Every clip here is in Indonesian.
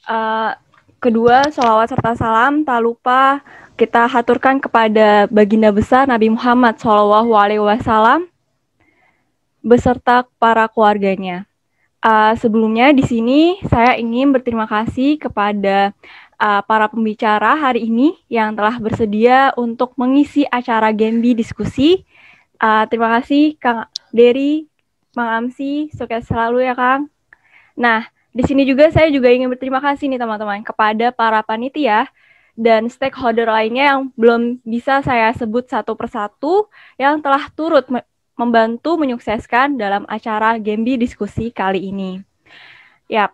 Uh, Kedua, sholawat serta salam tak lupa kita haturkan kepada baginda besar Nabi Muhammad SAW beserta para keluarganya. Sebelumnya di sini saya ingin berterima kasih kepada para pembicara hari ini yang telah bersedia untuk mengisi acara Genbi Diskusi. Terima kasih Kang Dery, Mang Amsi, sukses selalu ya Kang. Nah, di sini juga saya juga ingin berterima kasih nih teman-teman kepada para panitia dan stakeholder lainnya yang belum bisa saya sebut satu persatu yang telah turut membantu menyukseskan dalam acara Genbi Diskusi kali ini. Ya,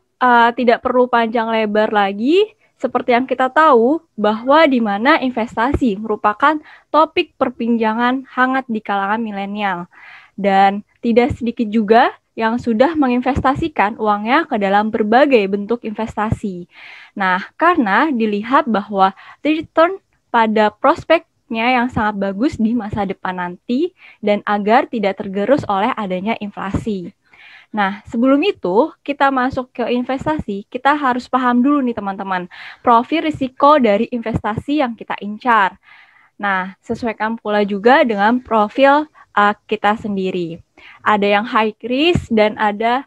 tidak perlu panjang lebar lagi, seperti yang kita tahu bahwa di mana investasi merupakan topik perbincangan hangat di kalangan milenial. Dan tidak sedikit juga yang sudah menginvestasikan uangnya ke dalam berbagai bentuk investasi. Nah, karena dilihat bahwa return pada prospeknya yang sangat bagus di masa depan nanti dan agar tidak tergerus oleh adanya inflasi. Nah, sebelum itu kita masuk ke investasi, kita harus paham dulu nih teman-teman, profil risiko dari investasi yang kita incar. Nah, sesuaikan pula juga dengan profil kita sendiri. Ada yang high risk dan ada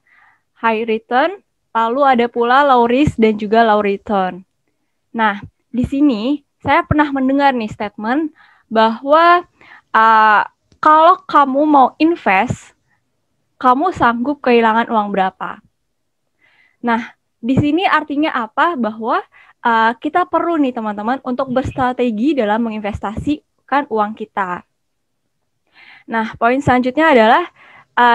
high return, lalu ada pula low risk dan juga low return. Nah, di sini saya pernah mendengar nih statement bahwa kalau kamu mau invest, kamu sanggup kehilangan uang berapa? Nah, di sini artinya apa? Bahwa kita perlu nih teman-teman untuk berstrategi dalam menginvestasikan uang kita. Nah, poin selanjutnya adalah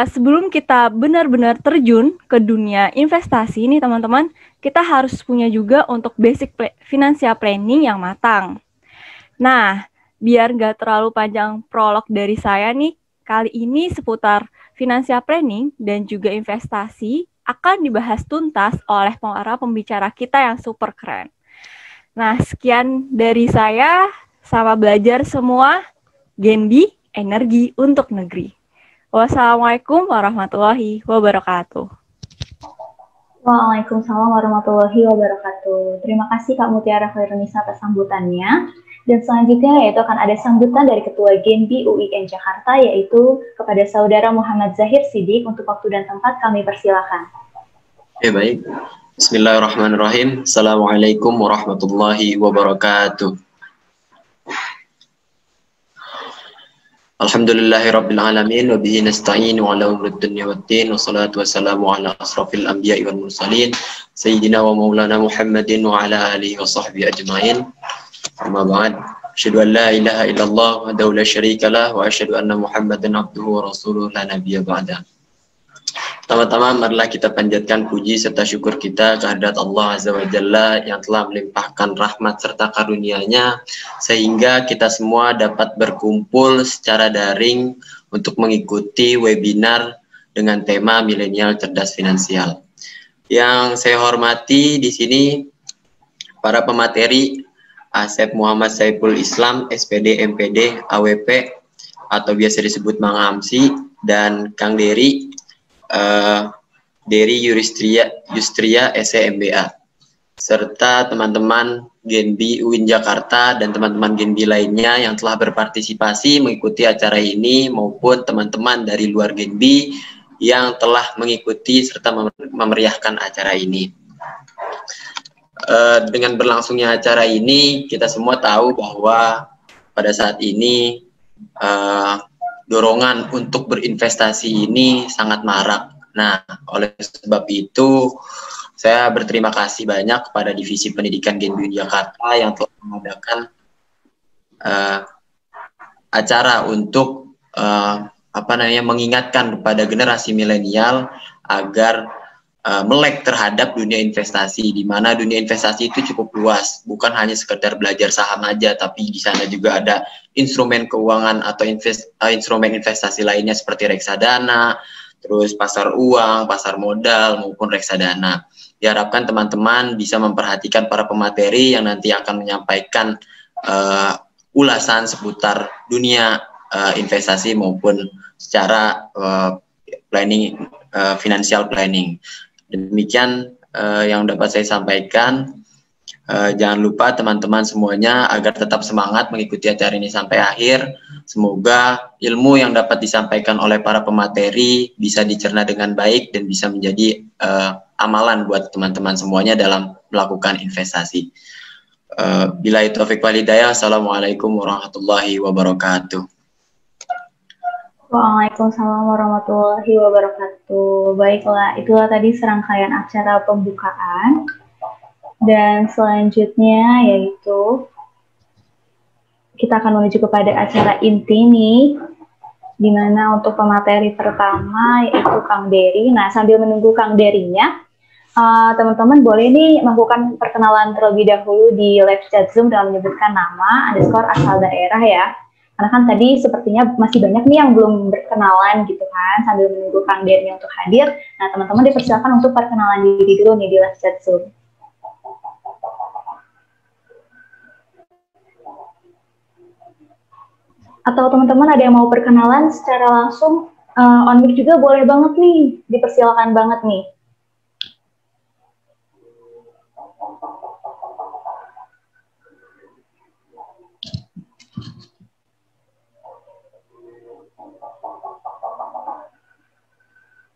sebelum kita benar-benar terjun ke dunia investasi nih teman-teman, kita harus punya juga untuk basic financial planning yang matang. Nah, biar nggak terlalu panjang prolog dari saya nih, kali ini seputar financial planning dan juga investasi akan dibahas tuntas oleh para pembicara kita yang super keren. Nah, sekian dari saya, sama belajar semua, Genbi, energi untuk negeri. Wassalamualaikum warahmatullahi wabarakatuh. Waalaikumsalam warahmatullahi wabarakatuh. Terima kasih Kak Mutiara Khairunisa atas sambutannya. Dan selanjutnya yaitu akan ada sambutan dari Ketua Genbi UIN Jakarta, yaitu kepada Saudara Muhammad Zahir Siddiq. Untuk waktu dan tempat kami persilakan. Oke, baik. Bismillahirrahmanirrahim. Assalamualaikum warahmatullahi wabarakatuh. Alhamdulillahirabbil alamin wa bihi nasta'inu ala umuri dunya waddin wassalatu wassalamu ala asrafil anbiya'i wal mursalin sayyidina wa maulana Muhammadin wa ala alihi wa sahbihi ajmain. Amma ba'd. Asyhadu an la ilaha illallah wahdahu la syarika lah wa asyhadu anna Muhammadan abduhu wa rasuluhu la nabiyya ba'da. Pertama-tama marilah kita panjatkan puji serta syukur kita kehadirat Allah Azza wa Jalla yang telah melimpahkan rahmat serta karunia-Nya sehingga kita semua dapat berkumpul secara daring untuk mengikuti webinar dengan tema Milenial Cerdas Finansial. Yang saya hormati di sini para pemateri Asep Muhammad Saiful Islam, SPD, MPD, AWP atau biasa disebut Mang Amsi, dan Kang Dery Dery Yustria SEMBA, serta teman-teman Genbi UIN Jakarta dan teman-teman Genbi lainnya yang telah berpartisipasi mengikuti acara ini, maupun teman-teman dari luar Genbi yang telah mengikuti serta memeriahkan acara ini. Dengan berlangsungnya acara ini, kita semua tahu bahwa pada saat ini dorongan untuk berinvestasi ini sangat marak. Nah, oleh sebab itu saya berterima kasih banyak kepada Divisi Pendidikan Genbi Jakarta yang telah mengadakan acara untuk mengingatkan kepada generasi milenial agar melek terhadap dunia investasi, di mana dunia investasi itu cukup luas, bukan hanya sekedar belajar saham aja, tapi di sana juga ada instrumen keuangan atau instrumen investasi lainnya seperti reksadana, terus pasar uang, pasar modal, maupun reksadana. Diharapkan teman-teman bisa memperhatikan para pemateri yang nanti akan menyampaikan ulasan seputar dunia investasi maupun secara planning, financial planning. Demikian yang dapat saya sampaikan. Jangan lupa teman-teman semuanya agar tetap semangat mengikuti acara ini sampai akhir. Semoga ilmu yang dapat disampaikan oleh para pemateri bisa dicerna dengan baik dan bisa menjadi amalan buat teman-teman semuanya dalam melakukan investasi. Bila itu taufik wal hidayah. Assalamualaikum warahmatullahi wabarakatuh. Waalaikumsalam warahmatullahi wabarakatuh. Baiklah, itulah tadi serangkaian acara pembukaan. Dan selanjutnya yaitu kita akan menuju kepada acara inti nih, di mana untuk pemateri pertama yaitu Kang Dery. Nah, sambil menunggu Kang Dery-nya, teman-teman boleh nih melakukan perkenalan terlebih dahulu di live chat Zoom dengan menyebutkan nama, underscore, asal daerah ya. Karena kan tadi sepertinya masih banyak nih yang belum berkenalan gitu kan, sambil menunggu Kang Dery untuk hadir. Nah, teman-teman dipersilakan untuk perkenalan diri dulu nih di live chat Zoom. Atau teman-teman ada yang mau perkenalan secara langsung, on mic juga boleh banget nih, dipersilakan banget nih.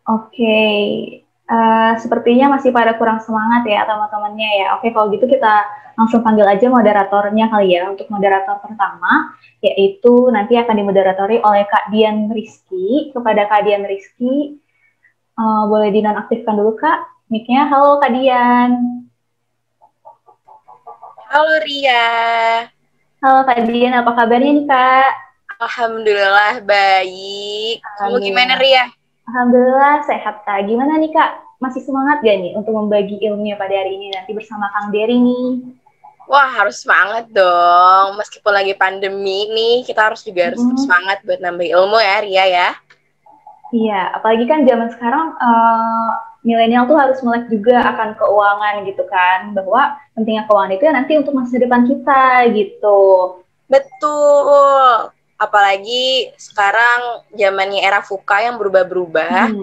Oke, sepertinya masih pada kurang semangat ya teman-temannya ya. Oke, kalau gitu kita langsung panggil aja moderatornya kali ya. Untuk moderator pertama, yaitu nanti akan dimoderatori oleh Kak Dian Rizky. Kepada Kak Dian Rizky, boleh dinonaktifkan dulu Kak mic-nya. Halo Kak Dian. Halo Ria. Halo Kak Dian, apa kabarnya nih Kak? Alhamdulillah baik. Kamu gimana Ria? Alhamdulillah sehat Kak. Gimana nih Kak? Masih semangat gak nih untuk membagi ilmunya pada hari ini nanti bersama Kang Dery nih? Wah, harus semangat dong. Meskipun lagi pandemi nih, kita harus juga harus semangat buat nambah ilmu ya Ria ya. Iya, apalagi kan zaman sekarang milenial tuh harus melek juga akan keuangan gitu kan, bahwa pentingnya keuangan itu ya nanti untuk masa depan kita gitu. Betul. Apalagi sekarang zamannya era VUCA yang berubah-berubah.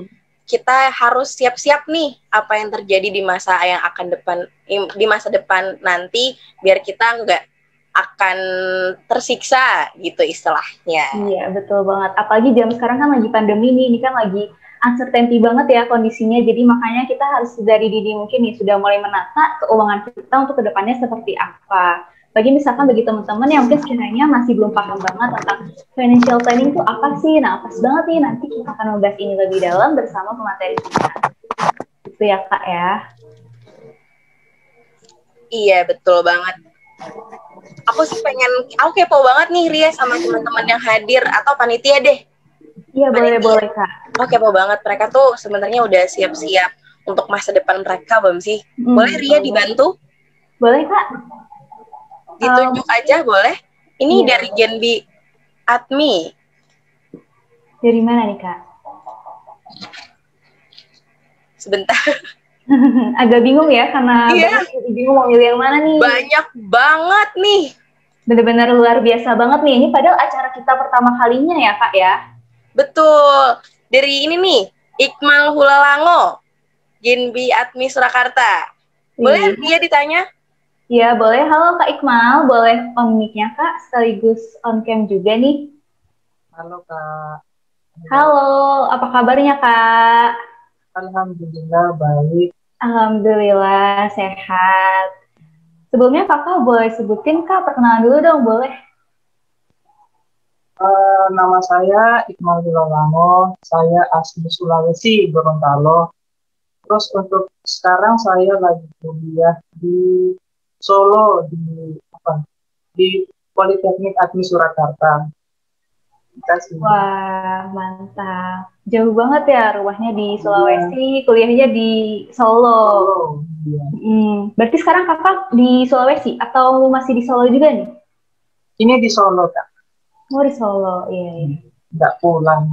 Kita harus siap-siap nih apa yang terjadi di masa yang akan di masa depan nanti, biar kita nggak akan tersiksa gitu istilahnya. Iya, betul banget. Apalagi jam sekarang kan lagi pandemi nih, ini kan lagi uncertainty banget ya kondisinya, jadi makanya kita harus dari dini mungkin nih sudah mulai menata keuangan kita untuk kedepannya seperti apa. Bagi misalkan bagi teman-teman yang mungkin sekiranya masih belum paham banget tentang financial planning itu apa sih, nah pas banget nih nanti kita akan membahas ini lebih dalam bersama pemateri kita. Itu ya Kak ya. Iya, betul banget. Aku kepo banget nih Ria sama teman-teman yang hadir atau panitia deh. Iya, boleh Kak. Aku kepo banget, mereka tuh sebenarnya udah siap-siap untuk masa depan mereka belum sih? Boleh Ria dibantu? Boleh Kak. Ditunjuk aja boleh. Ini dari Gen B Admi. Dari mana nih Kak? Sebentar. Agak bingung ya karena bingung mau milih yang mana nih. Banyak banget nih. Bener-bener luar biasa banget nih. Ini padahal acara kita pertama kalinya ya Kak ya. Betul. Dari ini nih, Iqmal Hulalango, Gen B Admi Surakarta. Boleh dia ditanya? Iya, boleh. Halo Kak Iqmal, boleh on mic-nya Kak, sekaligus on cam juga nih. Halo Kak. Halo, apa kabarnya Kak? Alhamdulillah baik. Alhamdulillah sehat. Sebelumnya Kakak boleh sebutin Kak, perkenalan dulu dong, boleh? Nama saya Iqmal Hulalango, saya asli Sulawesi, Gorontalo. Terus untuk sekarang saya lagi kuliah di Solo di Politeknik Admi Surakarta. Wah, mantap. Jauh banget ya rumahnya di Sulawesi, kuliahnya di Solo. Iya. Berarti sekarang Kakak di Sulawesi atau masih di Solo juga nih? Ini di Solo, Kak. Oh, di Solo, iya. Nggak pulang.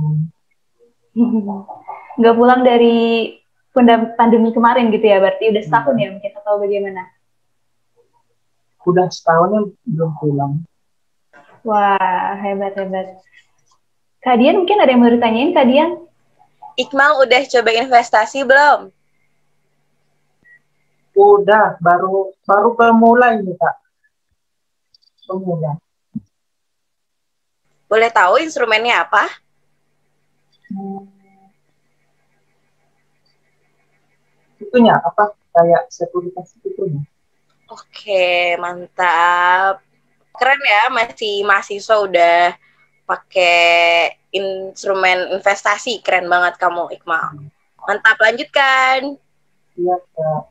Nggak pulang dari pandemi kemarin gitu ya, berarti udah setahun ya mungkin, atau bagaimana? Udah setahun belum pulang. Wah, hebat. Kak Dian mungkin ada yang mau ditanyain, Kak Dian? Iqmal udah coba investasi belum? Udah, baru pemula ini Kak. Pemula. Boleh tahu instrumennya apa? Itunya apa? Kayak sekuritas itunya. Oke, mantap. Keren ya, masih mahasiswa udah pakai instrumen investasi. Keren banget kamu, Iqmal. Mantap, lanjutkan. Iya Kak.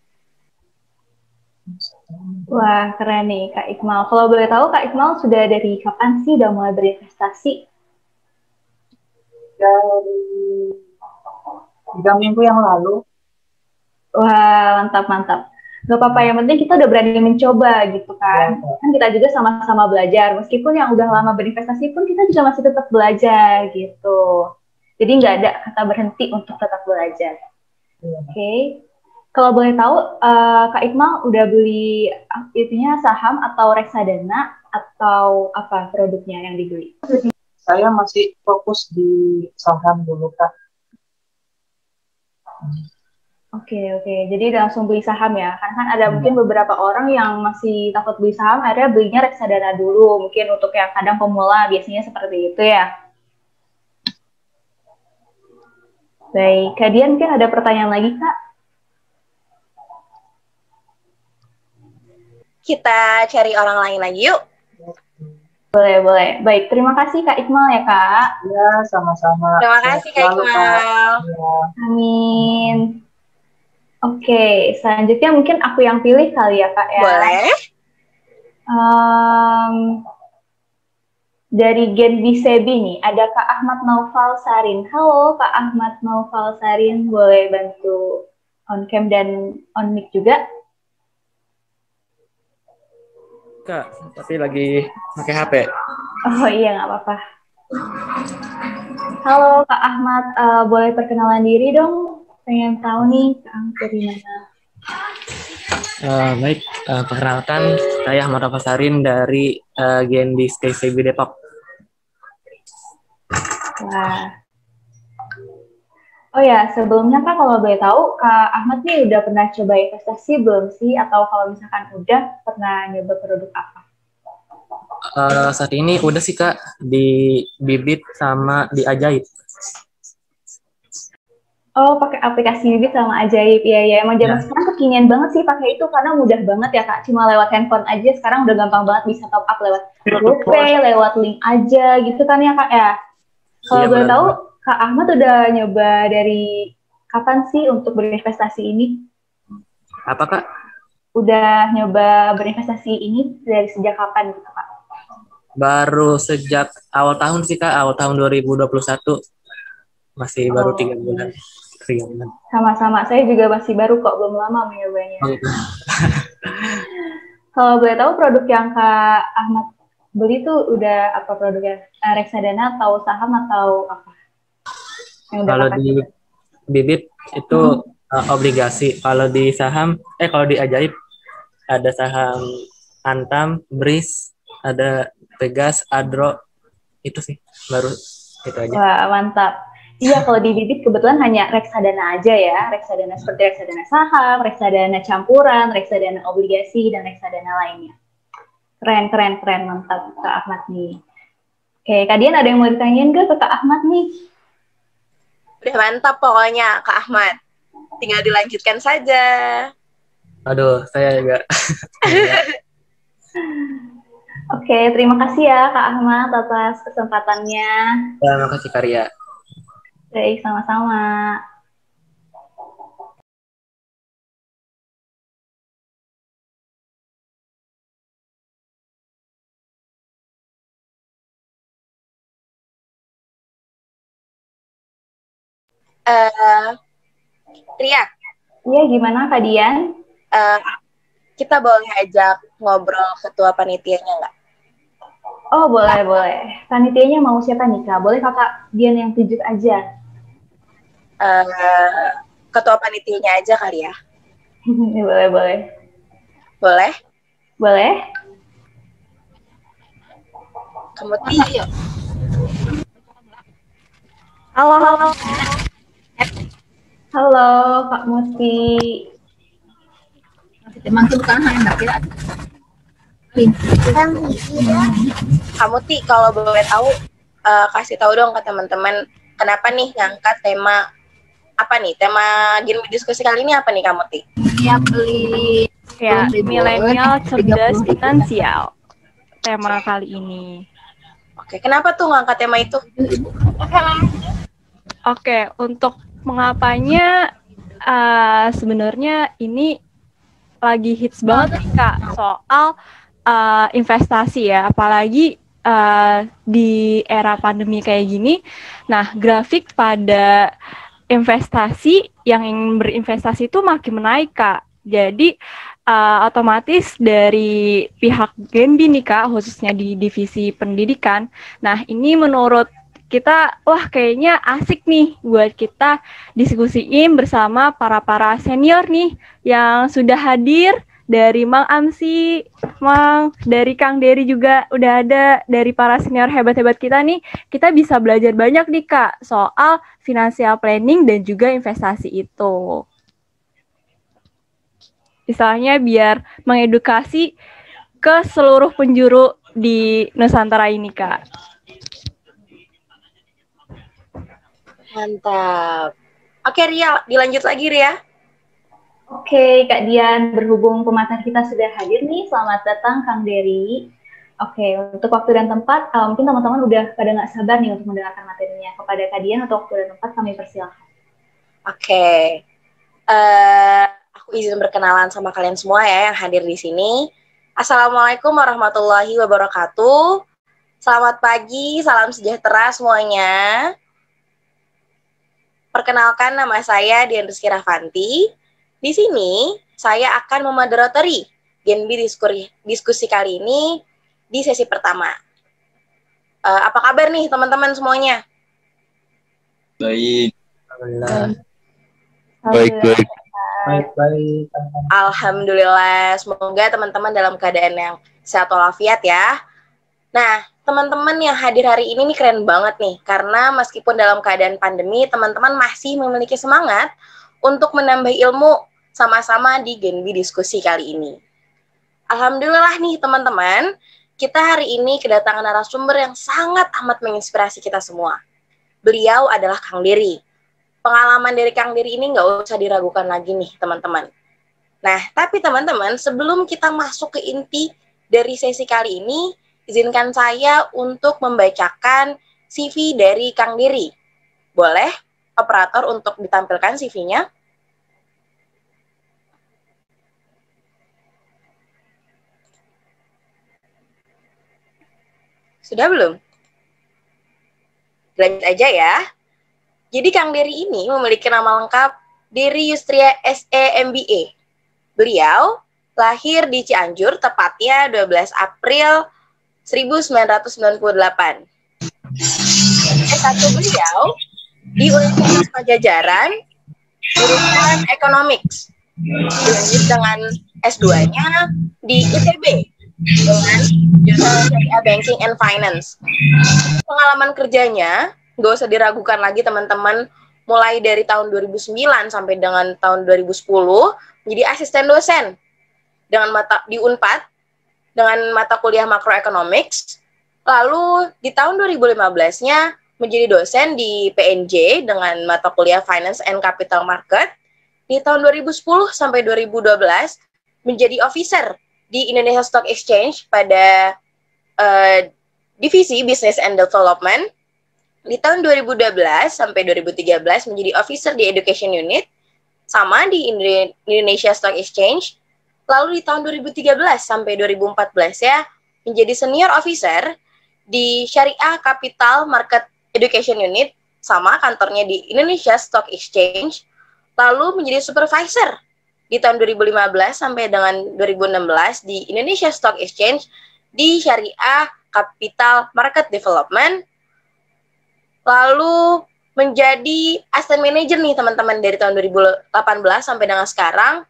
Wah, keren nih Kak Iqmal. Kalau boleh tahu Kak Iqmal sudah dari kapan sih udah mulai berinvestasi? Dari 3 minggu yang lalu. Wah, mantap. Gak apa-apa, yang penting kita udah berani mencoba gitu kan. Ya, Kan kita juga sama-sama belajar. Meskipun yang udah lama berinvestasi pun kita juga masih tetap belajar gitu. Jadi nggak ada kata berhenti untuk tetap belajar. ya. Oke. Kalau boleh tahu, Kak Iqmal udah beli itunya saham atau reksadana atau apa produknya yang dibeli? Saya masih fokus di saham dulu Kak. Oke. Jadi udah langsung beli saham ya. Kan ada mungkin beberapa orang yang masih takut beli saham, akhirnya belinya reksadana dulu. Mungkin untuk yang kadang pemula biasanya seperti itu ya. Baik, Kak Dian mungkin ada pertanyaan lagi Kak? Kita cari orang lain lagi yuk. Boleh. Baik, terima kasih Kak Iqmal ya Kak. Ya, sama-sama. Terima kasih Kak Selalu, Iqmal. Ya. Amin. Oke, selanjutnya mungkin aku yang pilih kali ya Kak ya. Boleh. Dari Gen Bisebi nih, ada Kak Ahmad Naufal Sarin. Halo Kak Ahmad Naufal Sarin, boleh bantu on cam dan on mic juga? Kak, tapi lagi pakai HP. Oh iya, nggak apa-apa. Halo Kak Ahmad, boleh perkenalan diri dong? Pengen tahu nih Kak Ahmad dari mana? Baik, perkenalkan saya Ahmad Rafasarin dari Gendis KCB Depok. Wah. Oh ya, sebelumnya Kak kalau boleh tahu, Kak Ahmad nih udah pernah coba investasi belum sih? Atau kalau misalkan udah, pernah nyoba produk apa? Saat ini udah sih Kak, di Bibit sama di Ajaib. Oh, pakai aplikasi Bibit sama Ajaib. Ya, emang zaman sekarang kekinian banget sih pakai itu, karena mudah banget ya Kak. Cuma lewat handphone aja, sekarang udah gampang banget bisa top up lewat GoPay, lewat link aja gitu kan ya Kak ya? Kalau boleh tahu, Kak Ahmad udah nyoba dari kapan sih untuk berinvestasi ini? Apa Kak? Udah nyoba berinvestasi ini dari sejak kapan gitu Kak? Baru sejak awal tahun sih Kak, awal tahun 2021. Masih baru 3 bulan. 3 bulan. Sama-sama, saya juga masih baru kok, belum lama menyobanya. Kalau boleh tahu produk yang Kak Ahmad beli tuh udah apa produknya? Reksadana atau saham atau apa? Kalau di Bibit itu obligasi. Kalau di saham, kalau di Ajaib ada saham Antam, BRIS, ada Pegas, Adro, itu sih baru itu aja. Wah, mantap. Iya, kalau di Bibit kebetulan hanya reksadana aja ya, reksadana seperti reksadana saham, reksadana campuran, reksadana obligasi, dan reksadana lainnya. Keren, mantap Kak Ahmad nih. Oke, Kak Dian ada yang mau ditanyain ke Kak Ahmad nih? Udah mantap pokoknya Kak Ahmad. Tinggal dilanjutkan saja. Aduh, saya juga. Oke, terima kasih ya Kak Ahmad atas kesempatannya. Terima kasih Karya. Baik, sama-sama. Ria. Iya, gimana Kak Dian? Kita boleh ajak ngobrol ketua panitianya nggak? Oh, boleh. Panitianya mau siapa nih Kak? Boleh Kakak Dian yang tunjuk aja. Ketua panitianya aja kali ya? Boleh. Boleh? Kamu yuk. Halo Kak Muti. Emang bukan hendak ya. Kamu Ti, kalau boleh tahu, kasih tahu dong ke teman-teman kenapa nih ngangkat tema apa nih? Tema Genbi diskusi kali ini apa nih kamu Ti? Iya beli Ya, milenial cerdas finansial. Tema kali ini. Oke, kenapa tuh ngangkat tema itu? Oke, untuk mengapanya sebenarnya ini lagi hits banget nih Kak soal investasi ya, apalagi di era pandemi kayak gini. Nah, grafik pada investasi yang ingin berinvestasi itu makin menaik Kak. Jadi otomatis dari pihak Genbi nih Kak, khususnya di divisi pendidikan. Nah, ini menurut kita, wah kayaknya asik nih buat kita diskusiin bersama para senior nih yang sudah hadir. Dari Mang Amsi, Mang, dari Kang Dery juga udah ada, dari para senior hebat-hebat kita nih, kita bisa belajar banyak nih Kak soal financial planning dan juga investasi itu. Misalnya biar mengedukasi ke seluruh penjuru di Nusantara ini Kak. Mantap. Oke Ria, dilanjut lagi Ria. Oke, Kak Dian, berhubung pemateri kita sudah hadir nih, selamat datang Kang Dery. Oke, untuk waktu dan tempat, mungkin teman-teman udah pada nggak sabar nih untuk mendengarkan materinya. Kepada Kak Dian, untuk waktu dan tempat kami persilahkan. Oke, aku izin berkenalan sama kalian semua ya yang hadir di sini. Assalamualaikum warahmatullahi wabarakatuh. Selamat pagi, salam sejahtera semuanya. Perkenalkan, nama saya Dian Rizky Rafanti. Di sini, saya akan memoderatori Genbi diskusi kali ini di sesi pertama. Apa kabar nih teman-teman semuanya? Baik. Baik. Alhamdulillah, semoga teman-teman dalam keadaan yang sehat walafiat ya. Nah, teman-teman yang hadir hari ini nih keren banget nih, karena meskipun dalam keadaan pandemi, teman-teman masih memiliki semangat untuk menambah ilmu sama-sama di Genbi diskusi kali ini. Alhamdulillah nih teman-teman, kita hari ini kedatangan narasumber yang sangat amat menginspirasi kita semua. Beliau adalah Kang Dery. Pengalaman dari Kang Dery ini nggak usah diragukan lagi nih teman-teman. Nah, tapi teman-teman, sebelum kita masuk ke inti dari sesi kali ini, izinkan saya untuk membacakan CV dari Kang Dery. Boleh, operator, untuk ditampilkan CV-nya? Sudah belum? Lanjut aja ya. Jadi Kang Dery ini memiliki nama lengkap Dery Yustria SE MBA. Beliau lahir di Cianjur, tepatnya 12 April 1998. S1 beliau di Universitas Pajajaran, jurusan Economics. Dilanjut dengan S2-nya di ITB dengan jurusan Syariah Banking and Finance. Pengalaman kerjanya nggak usah diragukan lagi teman-teman, mulai dari tahun 2009 sampai dengan tahun 2010 menjadi asisten dosen dengan di Unpad dengan mata kuliah Macroeconomics. Lalu di tahun 2015-nya menjadi dosen di PNJ dengan mata kuliah Finance and Capital Market. Di tahun 2010 sampai 2012 menjadi officer di Indonesia Stock Exchange pada divisi Business and Development. Di tahun 2012 sampai 2013 menjadi officer di Education Unit, sama di Indonesia Stock Exchange. Lalu di tahun 2013 sampai 2014 ya, menjadi senior officer di Syariah Capital Market Education Unit, sama kantornya di Indonesia Stock Exchange. Lalu menjadi supervisor di tahun 2015 sampai dengan 2016 di Indonesia Stock Exchange di Syariah Capital Market Development. Lalu menjadi asset manager nih teman-teman dari tahun 2018 sampai dengan sekarang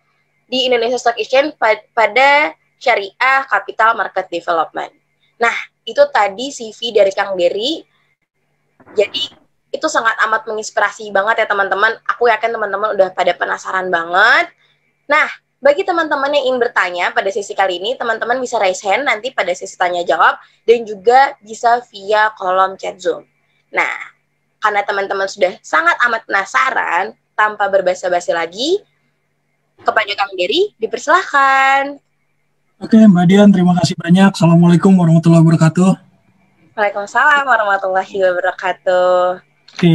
di Indonesia Stock Exchange pada Syariah Capital Market Development. Nah, itu tadi CV dari Kang Dery. Jadi itu sangat amat menginspirasi banget ya teman-teman. Aku yakin teman-teman udah pada penasaran banget. Nah, Bagi teman-teman yang ingin bertanya pada sesi kali ini, teman-teman bisa raise hand nanti pada sesi tanya jawab dan juga bisa via kolom chat Zoom. Nah, karena teman-teman sudah sangat amat penasaran, tanpa berbasa-basi lagi, kepada Kang Dery dipersilahkan. Oke, Mbak Dian, terima kasih banyak. Assalamualaikum warahmatullahi wabarakatuh. Waalaikumsalam warahmatullahi wabarakatuh. Oke,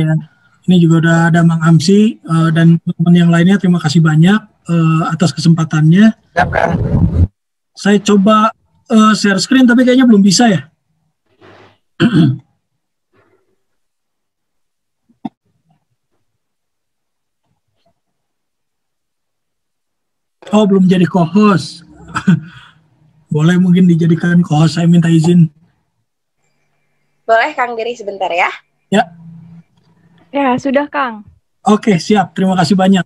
ini juga udah ada Mang Amsi dan teman-teman yang lainnya. Terima kasih banyak atas kesempatannya. Siap, Kang. Saya coba share screen, tapi kayaknya belum bisa ya. Oh, belum jadi co-host. Boleh mungkin dijadikan co-host, saya minta izin. Boleh Kang Dery sebentar ya? Ya. Ya, sudah Kang. Oke, siap. Terima kasih banyak.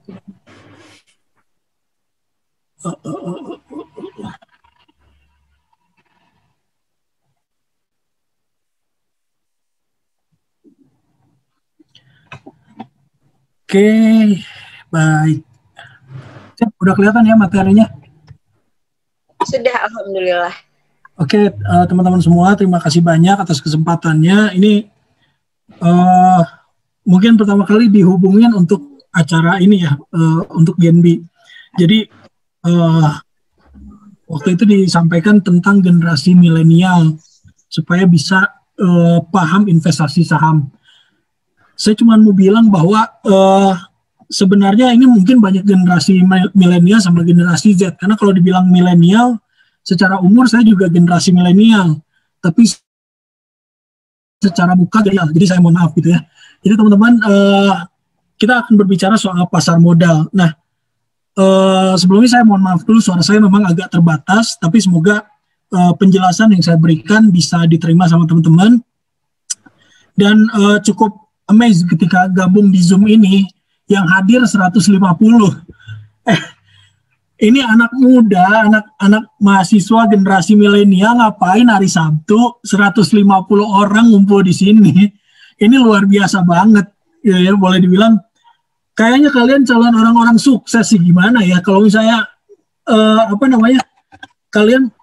Oke, baik. Udah kelihatan ya materinya? Sudah, alhamdulillah. Oke, teman-teman semua, terima kasih banyak atas kesempatannya. Ini mungkin pertama kali dihubungin untuk acara ini ya, untuk Genbi. Jadi waktu itu disampaikan tentang generasi milenial supaya bisa paham investasi saham. Saya cuma mau bilang bahwa sebenarnya ini mungkin banyak generasi milenial sama generasi Z, karena kalau dibilang milenial secara umur saya juga generasi milenial, tapi secara muka jadi saya mohon maaf gitu ya. Jadi teman-teman, kita akan berbicara soal pasar modal. Nah, sebelumnya saya mohon maaf dulu, suara saya memang agak terbatas, tapi semoga penjelasan yang saya berikan bisa diterima sama teman-teman. Dan cukup amazed ketika gabung di Zoom ini, yang hadir 150. Ini anak muda, anak mahasiswa generasi milenial ngapain hari Sabtu 150 orang ngumpul di sini. Ini luar biasa banget. Ya, boleh dibilang kayaknya kalian calon orang-orang sukses sih, gimana ya kalau misalnya kalian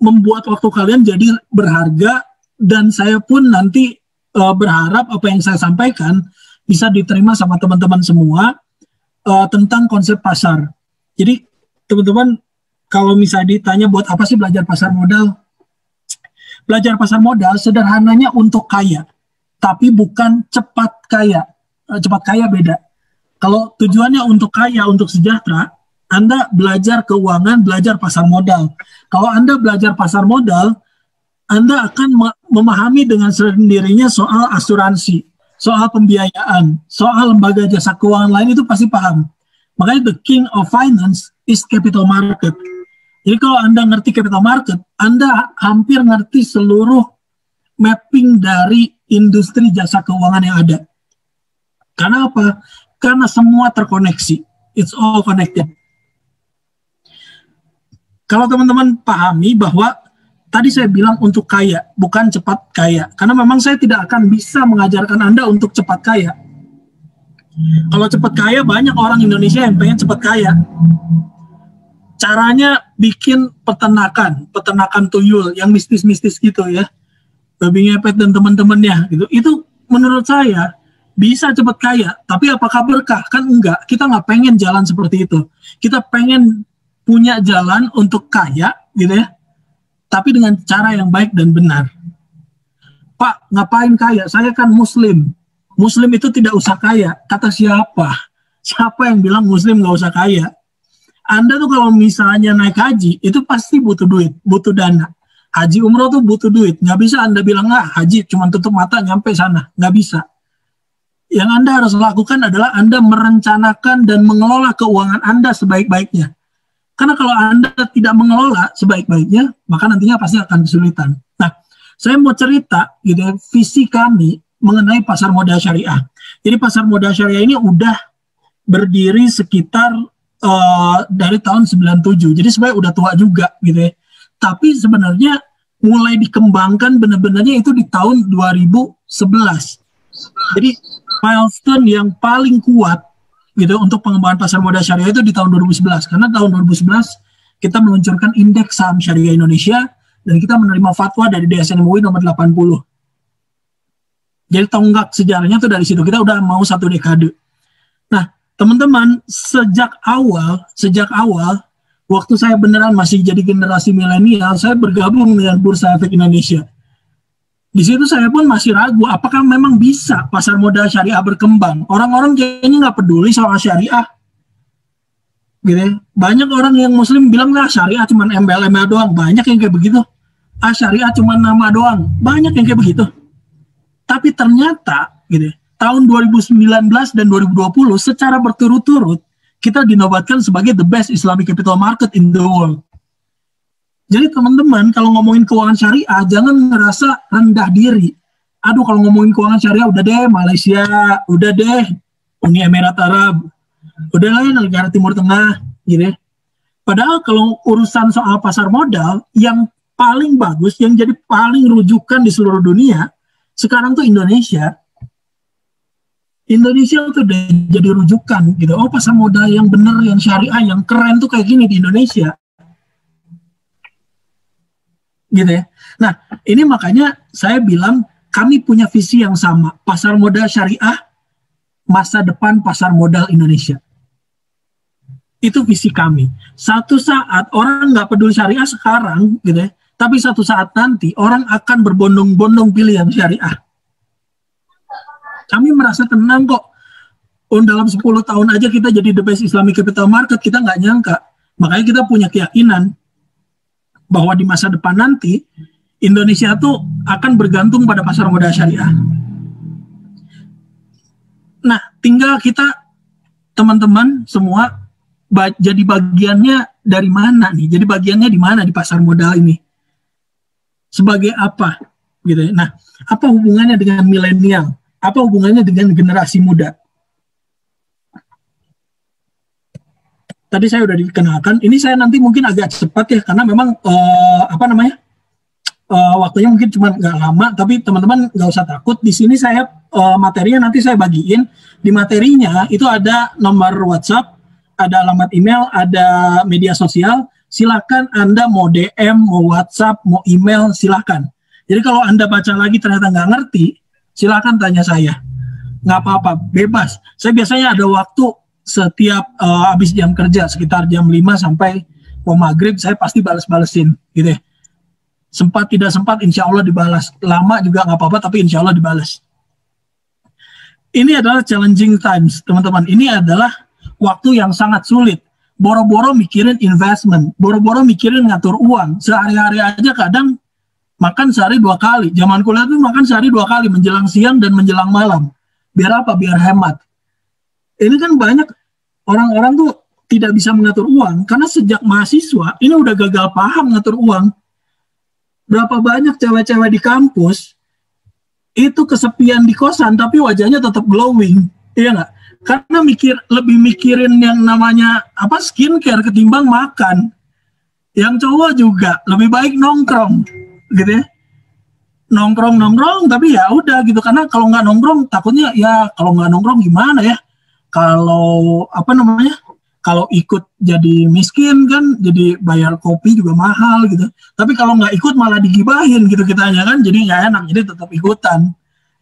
membuat waktu kalian jadi berharga, dan saya pun nanti berharap apa yang saya sampaikan bisa diterima sama teman-teman semua tentang konsep pasar. Jadi teman-teman, kalau misalnya ditanya buat apa sih belajar pasar modal? Belajar pasar modal sederhananya untuk kaya, tapi bukan cepat kaya. Cepat kaya beda. Kalau tujuannya untuk kaya, untuk sejahtera, Anda belajar keuangan, belajar pasar modal. Kalau Anda belajar pasar modal, Anda akan memahami dengan sendirinya soal asuransi, soal pembiayaan, soal lembaga jasa keuangan lain, itu pasti paham. Makanya the king of finance is capital market. Jadi kalau Anda ngerti capital market, Anda hampir ngerti seluruh mapping dari industri jasa keuangan yang ada. Karena apa? Karena semua terkoneksi. It's all connected. Kalau teman-teman pahami bahwa tadi saya bilang untuk kaya, bukan cepat kaya. Karena memang saya tidak akan bisa mengajarkan Anda untuk cepat kaya. Kalau cepat kaya, banyak orang Indonesia yang pengen cepat kaya. Caranya bikin peternakan tuyul yang mistis-mistis gitu ya. Babi ngepet dan teman-temannya gitu. Itu menurut saya bisa cepat kaya, tapi apakah berkah? Kan enggak. Kita nggak pengen jalan seperti itu. Kita pengen punya jalan untuk kaya gitu ya, tapi dengan cara yang baik dan benar. Pak, ngapain kaya? Saya kan muslim. Muslim itu tidak usah kaya. Kata siapa? Siapa yang bilang muslim nggak usah kaya? Anda tuh kalau misalnya naik haji, itu pasti butuh duit, butuh dana. Haji umroh tuh butuh duit. Nggak bisa Anda bilang, haji cuma tutup mata nyampe sana. Nggak bisa. Yang Anda harus lakukan adalah Anda merencanakan dan mengelola keuangan Anda sebaik-baiknya. Karena kalau Anda tidak mengelola sebaik-baiknya, maka nantinya pasti akan kesulitan. Nah, saya mau cerita gitu ya, visi kami mengenai pasar modal syariah. Jadi pasar modal syariah ini udah berdiri sekitar dari tahun 97. Jadi sebenarnya udah tua juga gitu ya. Tapi sebenarnya mulai dikembangkan benar-benarnya itu di tahun 2011. Jadi milestone yang paling kuat gitu untuk pengembangan pasar modal syariah itu di tahun 2011, karena tahun 2011 kita meluncurkan indeks saham syariah Indonesia dan kita menerima fatwa dari DSN MUI nomor 80. Jadi tonggak sejarahnya tuh dari situ, kita udah mau 1 dekade. Nah, teman-teman, sejak awal waktu saya beneran masih jadi generasi milenial, saya bergabung dengan Bursa Efek Indonesia. Di situ saya pun masih ragu apakah memang bisa pasar modal syariah berkembang. Orang-orang kayaknya nggak peduli soal syariah. Gitu. Banyak orang yang muslim bilang syariah cuma embel-embel doang. Banyak yang kayak begitu. Syariah cuma nama doang. Banyak yang kayak begitu. Tapi ternyata gitu, tahun 2019 dan 2020 secara berturut-turut kita dinobatkan sebagai the best Islamic capital market in the world. Jadi teman-teman, kalau ngomongin keuangan syariah, jangan ngerasa rendah diri. Aduh, kalau ngomongin keuangan syariah, udah deh Malaysia, udah deh Uni Emirat Arab, udah lah negara Timur Tengah, gitu. Padahal kalau urusan soal pasar modal, yang paling bagus, yang jadi paling rujukan di seluruh dunia, sekarang tuh Indonesia. Indonesia tuh udah jadi rujukan, gitu. Oh, pasar modal yang bener, yang syariah, yang keren tuh kayak gini di Indonesia. Gitu ya. Nah, ini makanya saya bilang kami punya visi yang sama. Pasar modal syariah, masa depan pasar modal Indonesia. Itu visi kami. Satu saat orang nggak peduli syariah sekarang, gitu ya. Tapi satu saat nanti orang akan berbondong-bondong pilih yang syariah. Kami merasa tenang kok. Dalam 10 tahun aja kita jadi the best Islamic capital market, kita nggak nyangka. Makanya kita punya keyakinan bahwa di masa depan nanti Indonesia tuh akan bergantung pada pasar modal syariah. Nah, tinggal kita teman-teman semua jadi bagiannya dari mana nih? Jadi bagiannya di mana di pasar modal ini? Sebagai apa? Gitu. Nah, apa hubungannya dengan milenial? Apa hubungannya dengan generasi muda? Tadi saya udah dikenalkan. Ini saya nanti mungkin agak cepat ya, karena memang waktunya mungkin cuma nggak lama. Tapi teman-teman nggak usah takut. Di sini saya materinya nanti saya bagiin. Di materinya itu ada nomor WhatsApp, ada alamat email, ada media sosial. Silakan Anda mau DM, mau WhatsApp, mau email, silakan. Jadi kalau Anda baca lagi ternyata nggak ngerti, silakan tanya saya. Nggak apa-apa, bebas. Saya biasanya ada waktu setiap habis jam kerja, sekitar jam 5 sampai mau maghrib, saya pasti balas-balesin. Gitu ya. Sempat tidak sempat, insya Allah dibalas. Lama juga nggak apa-apa, tapi insya Allah dibalas. Ini adalah challenging times, teman-teman. Ini adalah waktu yang sangat sulit. Boro-boro mikirin investment, boro-boro mikirin ngatur uang. Sehari-hari aja kadang makan sehari 2 kali. Zaman kuliah tuh makan sehari 2 kali, menjelang siang dan menjelang malam. Biar apa? Biar hemat. Ini kan banyak orang-orang tuh tidak bisa mengatur uang, karena sejak mahasiswa, ini udah gagal paham ngatur uang. Berapa banyak cewek-cewek di kampus, itu kesepian di kosan, tapi wajahnya tetap glowing. Iya nggak? Karena lebih mikirin yang namanya skincare ketimbang makan. Yang cowok juga lebih baik nongkrong, gitu ya. Nongkrong, tapi ya udah gitu. Karena kalau nggak nongkrong, takutnya ya kalau nggak nongkrong gimana ya? Kalau kalau ikut jadi miskin kan, jadi bayar kopi juga mahal gitu. Tapi kalau nggak ikut malah digibahin gitu kitanya kan, jadi nggak enak, jadi tetap ikutan.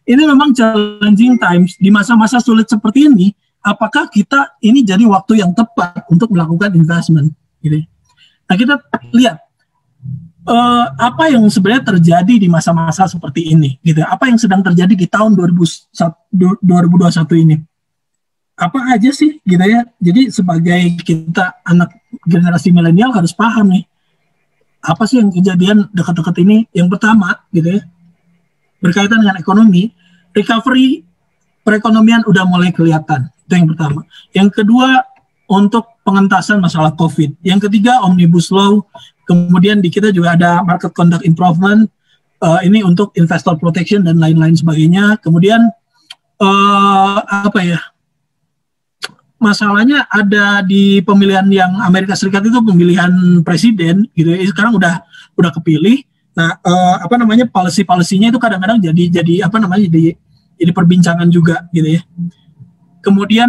Ini memang challenging times. Di masa-masa sulit seperti ini, apakah kita ini jadi waktu yang tepat untuk melakukan investment? Gitu. Nah, kita lihat apa yang sebenarnya terjadi di masa-masa seperti ini. Gitu. Apa yang sedang terjadi di tahun 2021 ini? Apa aja sih gitu ya. Jadi sebagai kita anak generasi milenial harus paham nih. Apa sih yang kejadian dekat-dekat ini? Yang pertama gitu ya, berkaitan dengan ekonomi, recovery perekonomian udah mulai kelihatan. Itu yang pertama. Yang kedua, untuk pengentasan masalah COVID. Yang ketiga, Omnibus Law. Kemudian di kita juga ada market conduct improvement. Ini untuk investor protection dan lain-lain sebagainya. Kemudian masalahnya ada di pemilihan yang Amerika Serikat itu pemilihan presiden gitu ya. Sekarang udah kepilih. Nah, policy-nya itu kadang-kadang jadi perbincangan juga gitu ya. Kemudian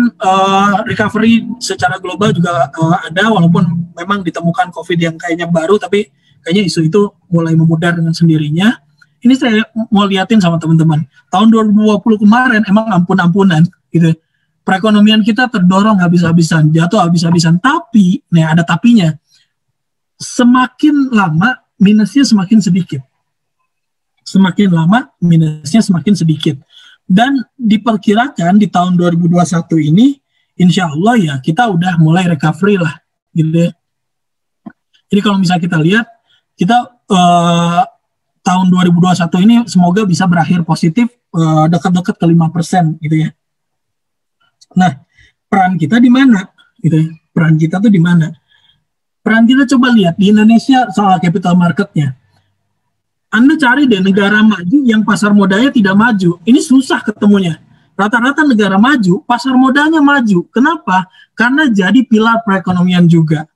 recovery secara global juga ada, walaupun memang ditemukan COVID yang kayaknya baru, tapi kayaknya isu itu mulai memudar dengan sendirinya. Ini saya mau liatin sama teman-teman. Tahun 2020 kemarin emang ampun-ampunan gitu. Perekonomian kita terdorong habis-habisan, jatuh habis-habisan. Tapi, nih ada tapinya. Semakin lama minusnya semakin sedikit. Semakin lama minusnya semakin sedikit. Dan diperkirakan di tahun 2021 ini, insya Allah ya kita udah mulai recovery lah, gitu ya. Jadi kalau misalnya kita lihat, kita tahun 2021 ini semoga bisa berakhir positif, dekat-dekat ke 5% gitu ya. Nah, peran kita di mana? Gitu ya. Peran kita tuh di mana? Peran kita coba lihat di Indonesia soal capital marketnya. Anda cari deh negara maju yang pasar modalnya tidak maju. Ini susah ketemunya. Rata-rata negara maju, pasar modalnya maju. Kenapa? Karena jadi pilar perekonomian juga.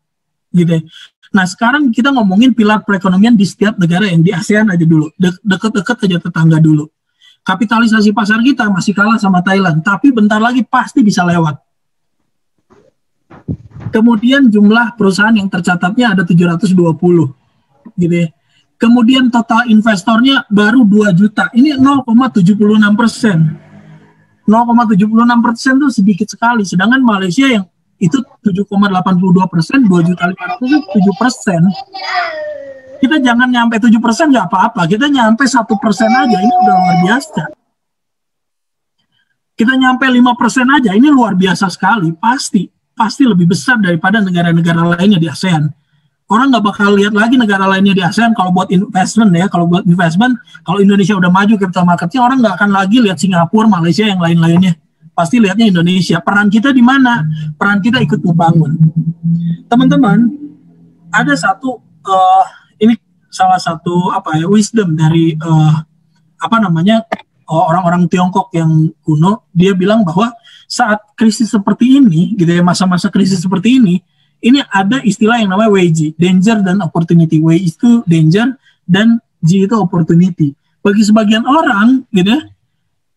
Gitu ya. Nah, sekarang kita ngomongin pilar perekonomian di setiap negara yang di ASEAN aja dulu. Deket-deket aja tetangga dulu. Kapitalisasi pasar kita masih kalah sama Thailand, tapi bentar lagi pasti bisa lewat. Kemudian jumlah perusahaan yang tercatatnya ada 720. Gitu ya. Kemudian total investornya baru 2 juta. Ini 0,76%. 0,76% itu sedikit sekali. Sedangkan Malaysia yang itu 7,82%, 2.500.000 itu 7%. Kita jangan nyampe 7% nggak apa-apa. Kita nyampe 1% aja, ini udah luar biasa. Kita nyampe 5% aja, ini luar biasa sekali. Pasti lebih besar daripada negara-negara lainnya di ASEAN. Orang nggak bakal lihat lagi negara lainnya di ASEAN kalau buat investment ya. Kalau buat investment, kalau Indonesia udah maju capital marketnya, orang nggak akan lagi lihat Singapura, Malaysia, yang lain-lainnya. Pasti lihatnya Indonesia. Peran kita di mana? Peran kita ikut membangun. Teman-teman, ada satu ini salah satu wisdom dari orang-orang Tiongkok yang kuno. Dia bilang bahwa saat krisis seperti ini, gitu ya, masa-masa krisis seperti ini ada istilah yang namanya WG, danger dan opportunity. W itu danger dan G itu opportunity. Bagi sebagian orang, gitu ya,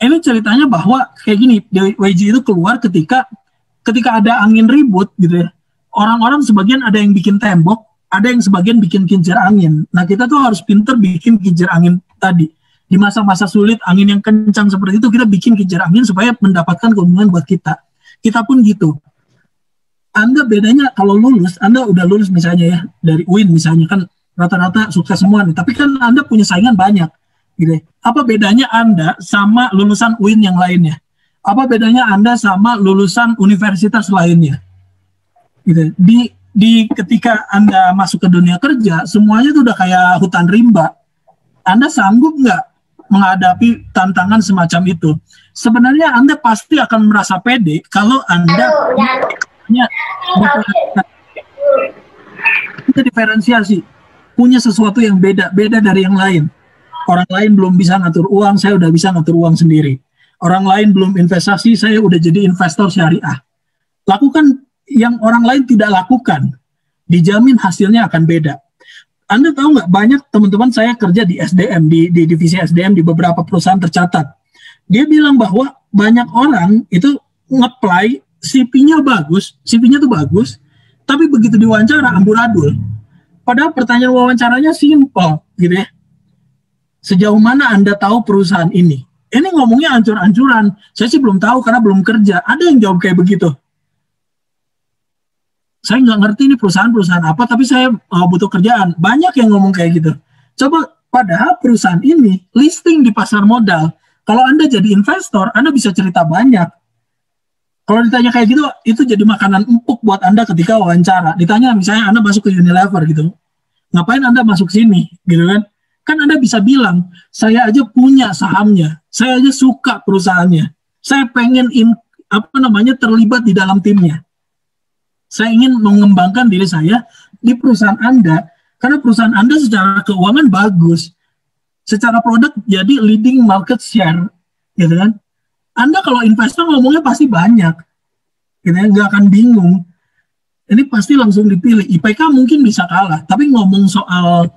ini ceritanya bahwa kayak gini, WG itu keluar ketika ada angin ribut, gitu ya. Orang-orang sebagian ada yang bikin tembok, ada yang sebagian bikin kincir angin. Nah, kita tuh harus pinter bikin kincir angin tadi. Di masa-masa sulit, angin yang kencang seperti itu, kita bikin kincir angin supaya mendapatkan keuntungan buat kita. Kita pun gitu. Anda bedanya kalau lulus, Anda udah lulus misalnya ya, dari UIN misalnya, kan rata-rata sukses semua nih. Tapi kan Anda punya saingan banyak. Gitu. Apa bedanya Anda sama lulusan UIN yang lainnya? Apa bedanya Anda sama lulusan universitas lainnya? Gitu. Di ketika Anda masuk ke dunia kerja, semuanya tuh udah kayak hutan rimba. Anda sanggup nggak menghadapi tantangan semacam itu? Sebenarnya Anda pasti akan merasa pede kalau Anda punya diferensiasi, punya sesuatu yang beda dari yang lain. Orang lain belum bisa ngatur uang, saya udah bisa ngatur uang sendiri. Orang lain belum investasi, saya udah jadi investor syariah. Lakukan yang orang lain tidak lakukan, dijamin hasilnya akan beda. Anda tahu nggak, banyak teman-teman saya kerja di SDM, di divisi SDM di beberapa perusahaan tercatat. Dia bilang bahwa banyak orang itu nge-apply, CV-nya tuh bagus, tapi begitu diwawancara amburadul. Padahal pertanyaan wawancaranya simple, gitu ya. Sejauh mana Anda tahu perusahaan ini? Ini ngomongnya ancur-ancuran. Saya sih belum tahu karena belum kerja. Ada yang jawab kayak begitu. Saya nggak ngerti ini perusahaan apa, tapi saya butuh kerjaan. Banyak yang ngomong kayak gitu. Coba, padahal perusahaan ini listing di pasar modal. Kalau Anda jadi investor, Anda bisa cerita banyak. Kalau ditanya kayak gitu, itu jadi makanan empuk buat Anda ketika wawancara. Ditanya misalnya Anda masuk ke Unilever gitu. Ngapain Anda masuk sini? Gitu kan? Kan Anda bisa bilang, saya aja punya sahamnya. Saya aja suka perusahaannya. Saya pengen terlibat di dalam timnya. Saya ingin mengembangkan diri saya di perusahaan Anda, karena perusahaan Anda secara keuangan bagus, secara produk jadi leading market share, gitu kan? Anda kalau investor ngomongnya pasti banyak, gitu ya, nggak akan bingung. Ini pasti langsung dipilih. IPK mungkin bisa kalah, tapi ngomong soal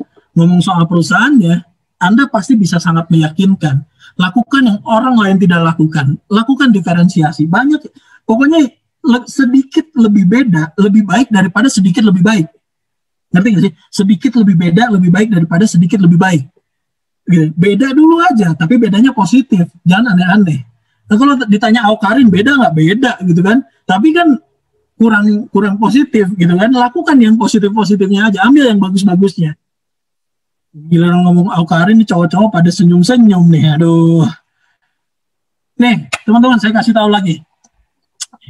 perusahaannya, Anda pasti bisa sangat meyakinkan. Lakukan yang orang lain tidak lakukan. Lakukan diferensiasi. Banyak Pokoknya sedikit lebih beda, lebih baik daripada sedikit lebih baik. Ngerti nggak sih? Sedikit lebih beda, lebih baik daripada sedikit lebih baik. Gitu. Beda dulu aja, tapi bedanya positif. Jangan aneh-aneh. Nah, kalau ditanya Awkarin beda nggak? Beda gitu kan. Tapi kan kurang positif gitu kan. Lakukan yang positif-positifnya aja. Ambil yang bagus-bagusnya. Gila ngomong Awkarin nih cowok-cowok pada senyum-senyum nih. Aduh. Nih, teman-teman saya kasih tahu lagi.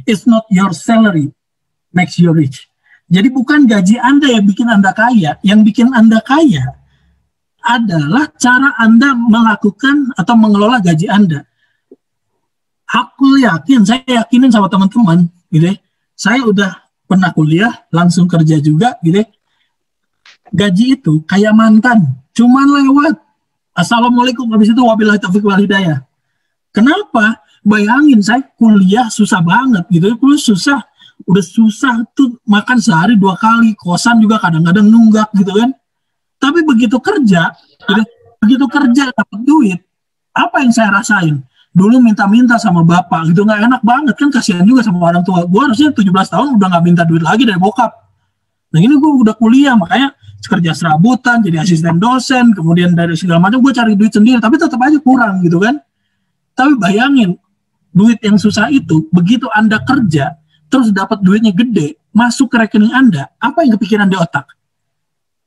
It's not your salary makes you rich. Jadi bukan gaji Anda yang bikin Anda kaya. Yang bikin Anda kaya adalah cara Anda melakukan atau mengelola gaji Anda. Aku yakin, saya yakinin sama teman-teman, gitu ya. Saya udah pernah kuliah, langsung kerja juga, gitu ya. Gaji itu kayak mantan, cuman lewat. Assalamualaikum, habis itu wabillahi taufiq wal hidayah. Kenapa? Bayangin saya kuliah susah banget gitu. Kuliah susah, udah susah tuh makan sehari 2 kali, kosan juga kadang-kadang nunggak gitu kan. Tapi begitu kerja dapat duit, apa yang saya rasain? Dulu minta-minta sama bapak gitu, nggak enak banget kan, kasihan juga sama orang tua. Gue harusnya 17 tahun udah nggak minta duit lagi dari bokap. Nah ini gue udah kuliah, makanya kerja serabutan, jadi asisten dosen, kemudian dari segala macam gue cari duit sendiri, tapi tetap aja kurang gitu kan. Tapi bayangin, duit yang susah itu, begitu Anda kerja, terus dapat duitnya gede, masuk ke rekening Anda, apa yang kepikiran di otak?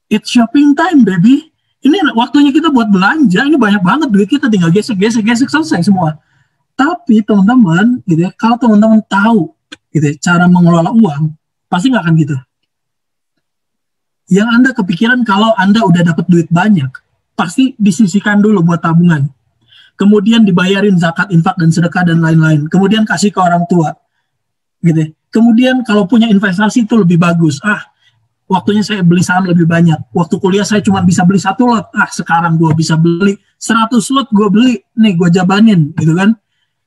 It's shopping time, baby. Ini waktunya kita buat belanja, ini banyak banget duit kita, tinggal gesek, selesai semua. Tapi teman-teman, gitu ya, kalau teman-teman tahu gitu ya, cara mengelola uang, pasti nggak akan gitu. Yang Anda kepikiran kalau Anda udah dapat duit banyak, pasti disisihkan dulu buat tabungan. Kemudian dibayarin zakat, infak, dan sedekah, dan lain-lain. Kemudian kasih ke orang tua. Gitu. Kemudian kalau punya investasi itu lebih bagus. Waktunya saya beli saham lebih banyak. Waktu kuliah saya cuma bisa beli 1 lot. Sekarang gue bisa beli 100 lot, gue beli. Nih, gue jabanin. Gitu kan.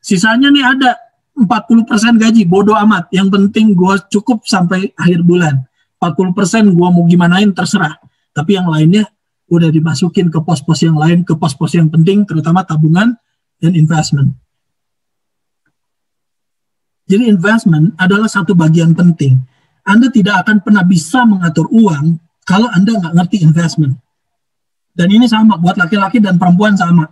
Sisanya nih ada 40% gaji. Bodoh amat. Yang penting gue cukup sampai akhir bulan. 40% gue mau gimanain terserah. Tapi yang lainnya udah dimasukin ke pos-pos yang lain, ke pos-pos yang penting, terutama tabungan dan investment. Jadi investment adalah satu bagian penting. Anda tidak akan pernah bisa mengatur uang kalau Anda nggak ngerti investment. Dan ini sama, buat laki-laki dan perempuan sama.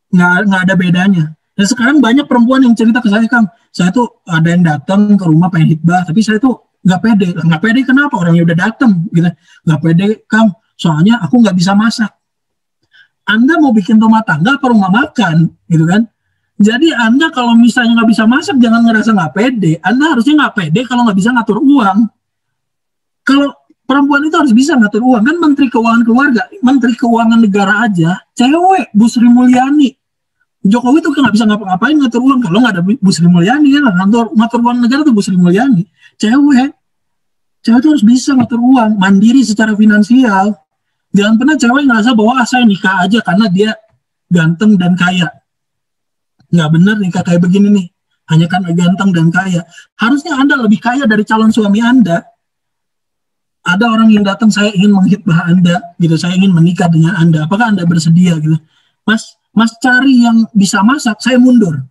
Nggak ada bedanya. Dan sekarang banyak perempuan yang cerita ke saya, Kang, saya tuh ada yang datang ke rumah pengen hitbah, tapi saya tuh nggak pede. Nggak pede kenapa? Orangnya udah datang. Gitu. Nggak pede, Kang. Soalnya aku nggak bisa masak. Anda mau bikin rumah tangga apa rumah makan, gitu kan? Jadi Anda kalau misalnya nggak bisa masak, jangan ngerasa nggak pede. Anda harusnya nggak pede kalau nggak bisa ngatur uang. Kalau perempuan itu harus bisa ngatur uang. Kan Menteri Keuangan Keluarga, Menteri Keuangan Negara aja, cewek, Bu Sri Mulyani. Jokowi tuh nggak bisa ngapa-ngapain ngatur uang. Kalau nggak ada Bu Sri Mulyani, ya ngatur uang negara tuh Bu Sri Mulyani. Cewek tuh harus bisa ngatur uang, mandiri secara finansial. Jangan pernah cewek ngerasa bahwa saya nikah aja karena dia ganteng dan kaya. Nggak bener nikah kayak begini nih. Hanya karena ganteng dan kaya. Harusnya Anda lebih kaya dari calon suami Anda. Ada orang yang datang, saya ingin menghitbah Anda, gitu. Saya ingin menikah dengan Anda. Apakah Anda bersedia, gitu? Mas cari yang bisa masak, saya mundur.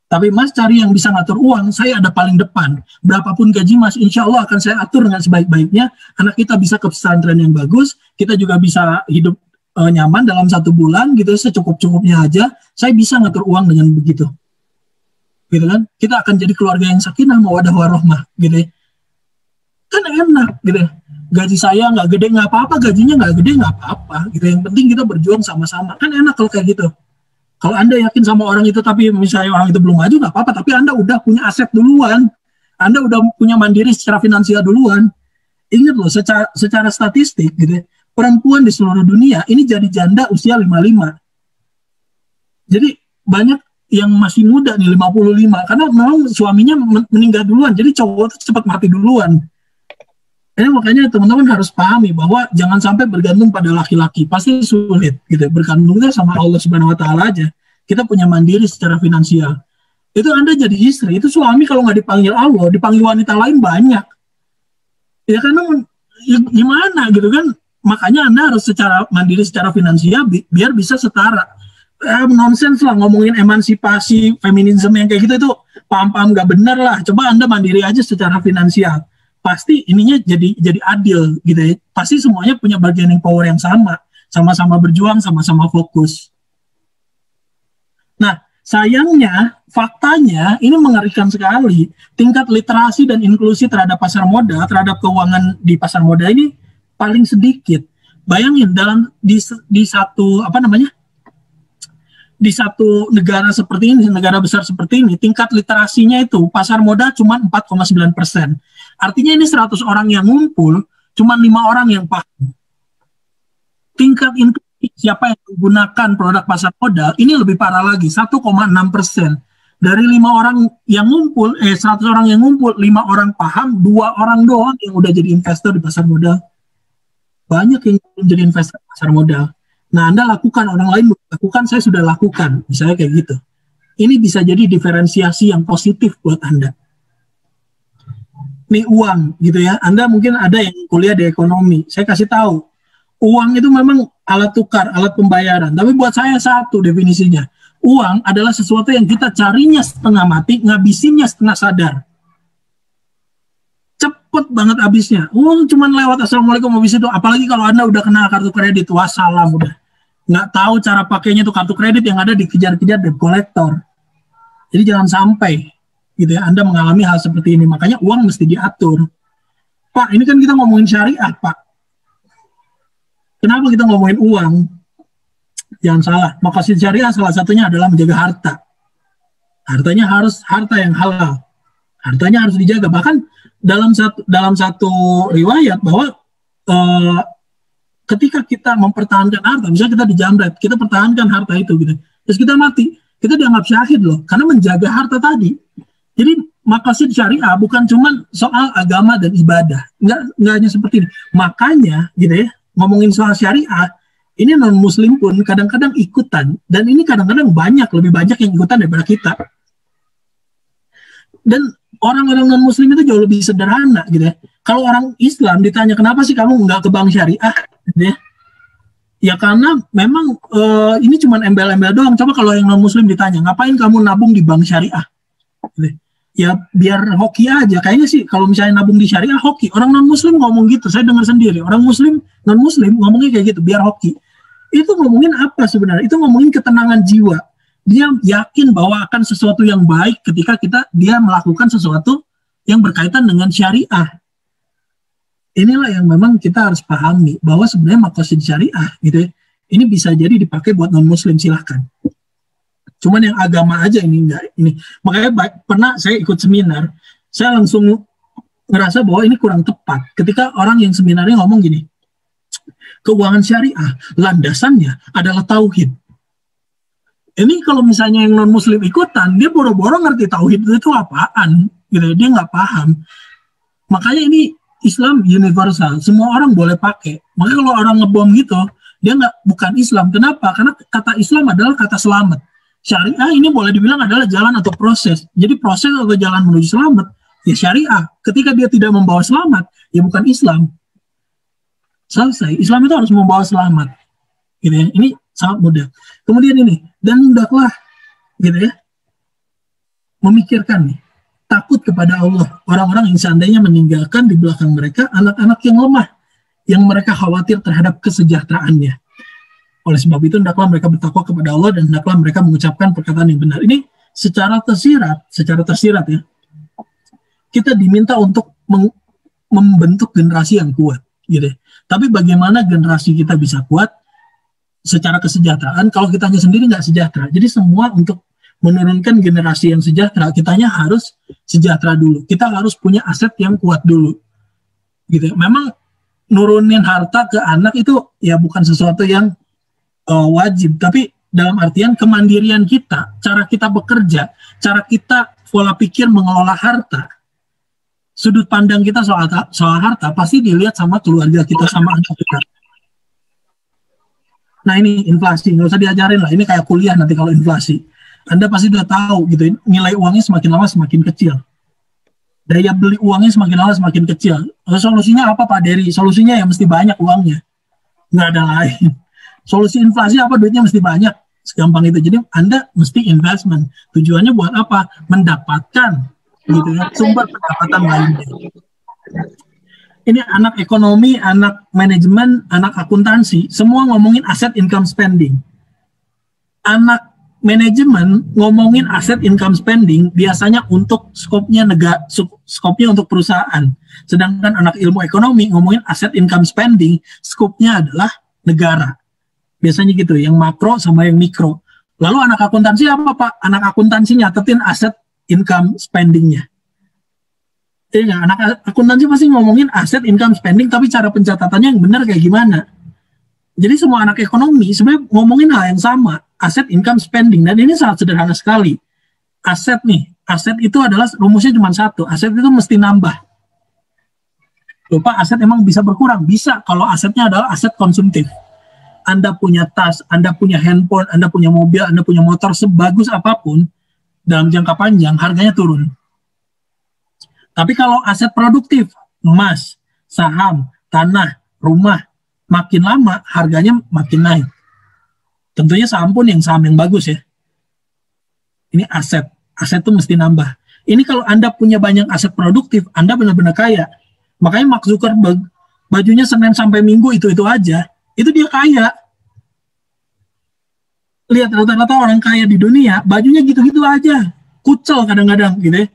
Tapi Mas cari yang bisa ngatur uang, saya ada paling depan. Berapapun gaji Mas, insya Allah akan saya atur dengan sebaik-baiknya. Anak kita bisa ke pesantren yang bagus, kita juga bisa hidup nyaman dalam 1 bulan, gitu, secukup-cukupnya aja. Saya bisa ngatur uang dengan begitu. Gitu kan? Kita akan jadi keluarga yang sakinah, mawaddah warahmah, gitu ya. Kan enak, gitu. Gaji saya nggak gede, nggak apa-apa. Gajinya nggak gede, nggak apa-apa. Gitu. Yang penting kita berjuang sama-sama. Kan enak kalau kayak gitu. Kalau Anda yakin sama orang itu, tapi misalnya orang itu belum maju, nggak apa-apa. Tapi Anda udah punya aset duluan. Anda udah punya mandiri secara finansial duluan. Ingat loh, secara statistik, gitu, perempuan di seluruh dunia ini jadi janda usia 55. Jadi banyak yang masih muda nih, 55. Karena memang suaminya meninggal duluan. Jadi cowok itu cepat mati duluan. Makanya teman-teman harus pahami bahwa jangan sampai bergantung pada laki-laki. Pasti sulit, gitu. Bergantungnya sama Allah Subhanahu Wa Taala aja. Kita punya mandiri secara finansial. Itu Anda jadi istri, itu suami kalau nggak dipanggil Allah, dipanggil wanita lain banyak. Ya karena gimana gitu kan? Makanya Anda harus secara mandiri secara finansial biar bisa setara. nonsens lah ngomongin emansipasi, feminisme yang kayak gitu itu paham-paham nggak benar lah. Coba Anda mandiri aja secara finansial, pasti ininya jadi adil gitu ya. Pasti semuanya punya bargaining power yang sama-sama berjuang, sama-sama fokus. Nah, sayangnya, faktanya ini mengerikan sekali. Tingkat literasi dan inklusi terhadap pasar modal, terhadap keuangan di pasar modal ini paling sedikit. Bayangin di satu negara seperti ini, negara besar seperti ini, tingkat literasinya itu pasar modal cuma 4,9%. Artinya ini 100 orang yang ngumpul, cuma 5 orang yang paham. Tingkat inklusi siapa yang menggunakan produk pasar modal ini lebih parah lagi, 1,6%. Dari 5 orang yang ngumpul, 100 orang yang ngumpul, 5 orang paham, 2 orang doang yang udah jadi investor di pasar modal. Banyak yang jadi investor di pasar modal. Nah, Anda lakukan, orang lain lakukan, saya sudah lakukan, misalnya kayak gitu. Ini bisa jadi diferensiasi yang positif buat Anda. Nih uang, gitu ya. Anda mungkin ada yang kuliah di ekonomi. Saya kasih tahu, uang itu memang alat tukar, alat pembayaran. Tapi buat saya satu definisinya. Uang adalah sesuatu yang kita carinya setengah mati, ngabisinnya setengah sadar. Cepet banget habisnya. Cuman lewat assalamualaikum habis itu. Apalagi kalau Anda udah kenal kartu kredit, wassalam udah. Nggak tahu cara pakainya tuh kartu kredit yang ada dikejar-kejar debt collector. Jadi jangan sampai gitu ya Anda mengalami hal seperti ini. Makanya uang mesti diatur. Pak, ini kan kita ngomongin syariah, Pak. Kenapa kita ngomongin uang? Jangan salah. Maqasid syariah salah satunya adalah menjaga harta. Hartanya harus harta yang halal. Hartanya harus dijaga. Bahkan dalam satu riwayat bahwa ketika kita mempertahankan harta, misalnya kita dijamret, kita pertahankan harta itu gitu, terus kita mati, kita dianggap syahid loh, karena menjaga harta tadi. Jadi maqasid syariah bukan cuma soal agama dan ibadah, nggak hanya seperti ini. Makanya gitu ya, ngomongin soal syariah, ini non muslim pun kadang-kadang ikutan, dan ini kadang-kadang lebih banyak yang ikutan daripada kita. Dan orang-orang non-muslim itu jauh lebih sederhana gitu ya. Kalau orang Islam ditanya kenapa sih kamu nggak ke bank syariah gitu ya. Ya karena memang ini cuma embel-embel doang. Coba kalau yang non-muslim ditanya, ngapain kamu nabung di bank syariah? Gitu. Ya biar hoki aja. Kayaknya sih kalau misalnya nabung di syariah hoki. Orang non-muslim ngomong gitu, saya dengar sendiri. Orang muslim, non-muslim ngomongnya kayak gitu, biar hoki. Itu ngomongin apa sebenarnya? Itu ngomongin ketenangan jiwa. Dia yakin bahwa akan sesuatu yang baik ketika dia melakukan sesuatu yang berkaitan dengan syariah. Inilah yang memang kita harus pahami, bahwa sebenarnya maqasid syariah gitu ya, ini bisa jadi dipakai buat non-muslim, silahkan. Cuman yang agama aja ini enggak. Makanya pernah saya ikut seminar, saya langsung ngerasa bahwa ini kurang tepat. Ketika orang yang seminarnya ngomong gini, keuangan syariah landasannya adalah tauhid. Ini kalau misalnya yang non-muslim ikutan, dia boro-boro ngerti tauhid itu apaan, gitu. Dia nggak paham. Makanya ini Islam universal, semua orang boleh pakai. Makanya kalau orang ngebom gitu, dia bukan Islam. Kenapa? Karena kata Islam adalah kata selamat. Syariah ini boleh dibilang adalah jalan atau proses. Jadi proses atau jalan menuju selamat, ya syariah. Ketika dia tidak membawa selamat, ya bukan Islam. Selesai. Islam itu harus membawa selamat. Gitu ya. Ini sangat mudah. Kemudian ini, dan hendaklah gitu ya, memikirkan nih, takut kepada Allah. Orang-orang yang seandainya meninggalkan di belakang mereka anak-anak yang lemah, yang mereka khawatir terhadap kesejahteraannya. Oleh sebab itu, hendaklah mereka bertakwa kepada Allah dan hendaklah mereka mengucapkan perkataan yang benar. Ini secara tersirat ya, kita diminta untuk membentuk generasi yang kuat, gitu ya. Tapi bagaimana generasi kita bisa kuat secara kesejahteraan kalau kitanya sendiri nggak sejahtera? Jadi semua untuk menurunkan generasi yang sejahtera, kitanya harus sejahtera dulu. Kita harus punya aset yang kuat dulu. Gitu. Memang nurunin harta ke anak itu ya bukan sesuatu yang wajib, tapi dalam artian kemandirian kita, cara kita bekerja, cara kita pola pikir mengelola harta, sudut pandang kita soal harta pasti dilihat sama keluarga kita, sama anak kita. Nah ini inflasi, nggak usah diajarin lah, ini kayak kuliah nanti kalau inflasi. Anda pasti udah tahu gitu, nilai uangnya semakin lama semakin kecil. Daya beli uangnya semakin lama semakin kecil. Solusinya apa Pak Dery? Solusinya ya mesti banyak uangnya. Nggak ada lain. Solusi inflasi apa? Duitnya mesti banyak. Segampang itu. Jadi Anda mesti investment. Tujuannya buat apa? Mendapatkan gitu ya, sumber pendapatan lainnya. Ini anak ekonomi, anak manajemen, anak akuntansi, semua ngomongin aset income spending. Anak manajemen ngomongin aset income spending biasanya untuk skopnya skopnya untuk perusahaan. Sedangkan anak ilmu ekonomi ngomongin aset income spending, skopnya adalah negara. Biasanya gitu, yang makro sama yang mikro. Lalu anak akuntansi apa Pak? Anak akuntansi nyatetin aset income spending-nya. Iya, anak akuntansi pasti ngomongin aset income spending, tapi cara pencatatannya yang benar kayak gimana. Jadi semua anak ekonomi sebenarnya ngomongin hal yang sama, aset income spending, dan ini sangat sederhana sekali. Aset nih, aset itu adalah rumusnya cuma satu, aset itu mesti nambah. Lupa, aset emang bisa berkurang? Bisa, kalau asetnya adalah aset konsumtif. Anda punya tas, Anda punya handphone, Anda punya mobil, Anda punya motor, sebagus apapun, dalam jangka panjang harganya turun. Tapi kalau aset produktif, emas, saham, tanah, rumah, makin lama harganya makin naik. Tentunya saham pun yang saham yang bagus ya. Ini aset itu mesti nambah. Ini kalau Anda punya banyak aset produktif, Anda benar-benar kaya. Makanya Mark Zuckerberg, bajunya Senin sampai Minggu itu aja, itu dia kaya. Lihat rata-rata orang kaya di dunia, bajunya gitu-gitu aja. Kucel kadang-kadang gitu ya.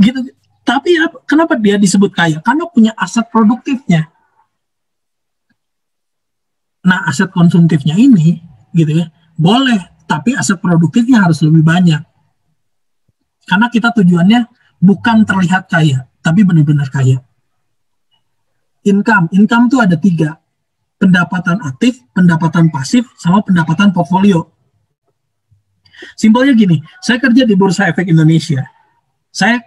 Gitu. Tapi kenapa dia disebut kaya? Karena punya aset produktifnya. Nah, aset konsumtifnya ini, gitu ya, boleh, tapi aset produktifnya harus lebih banyak. Karena kita tujuannya bukan terlihat kaya, tapi benar-benar kaya. Income itu ada 3. Pendapatan aktif, pendapatan pasif, sama pendapatan portfolio. Simpelnya gini, saya kerja di Bursa Efek Indonesia. Saya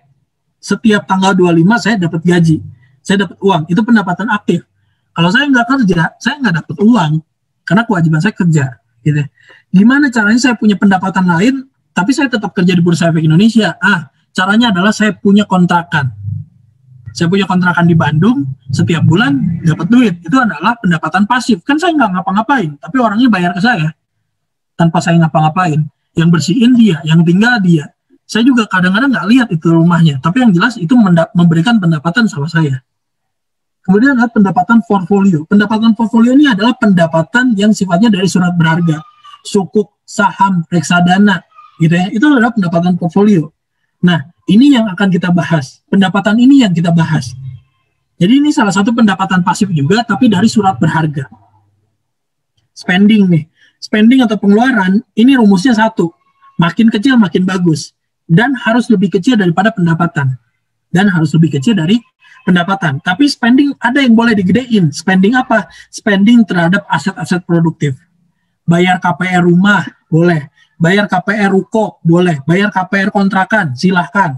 setiap tanggal 25 saya dapat gaji, saya dapat uang, itu pendapatan aktif. Kalau saya nggak kerja, saya nggak dapat uang, karena kewajiban saya kerja. Gitu. Gimana caranya saya punya pendapatan lain, tapi saya tetap kerja di Bursa Efek Indonesia? Caranya adalah saya punya kontrakan. Saya punya kontrakan di Bandung, setiap bulan dapat duit. Itu adalah pendapatan pasif. Kan saya nggak ngapa-ngapain, tapi orangnya bayar ke saya. Tanpa saya ngapa-ngapain. Yang bersihin dia, yang tinggal dia. Saya juga kadang-kadang nggak lihat itu rumahnya, tapi yang jelas itu memberikan pendapatan sama saya. Kemudian ada pendapatan portfolio. Pendapatan portfolio ini adalah pendapatan yang sifatnya dari surat berharga, sukuk, saham, reksadana, gitu ya. Itu adalah pendapatan portfolio. Nah, ini yang akan kita bahas. Pendapatan ini yang kita bahas. Jadi ini salah satu pendapatan pasif juga, tapi dari surat berharga. Spending nih. Spending atau pengeluaran, ini rumusnya satu. Makin kecil makin bagus. Dan harus lebih kecil daripada pendapatan. Dan harus lebih kecil dari pendapatan. Tapi spending ada yang boleh digedein. Spending apa? Spending terhadap aset-aset produktif. Bayar KPR rumah, boleh. Bayar KPR ruko, boleh. Bayar KPR kontrakan, silahkan.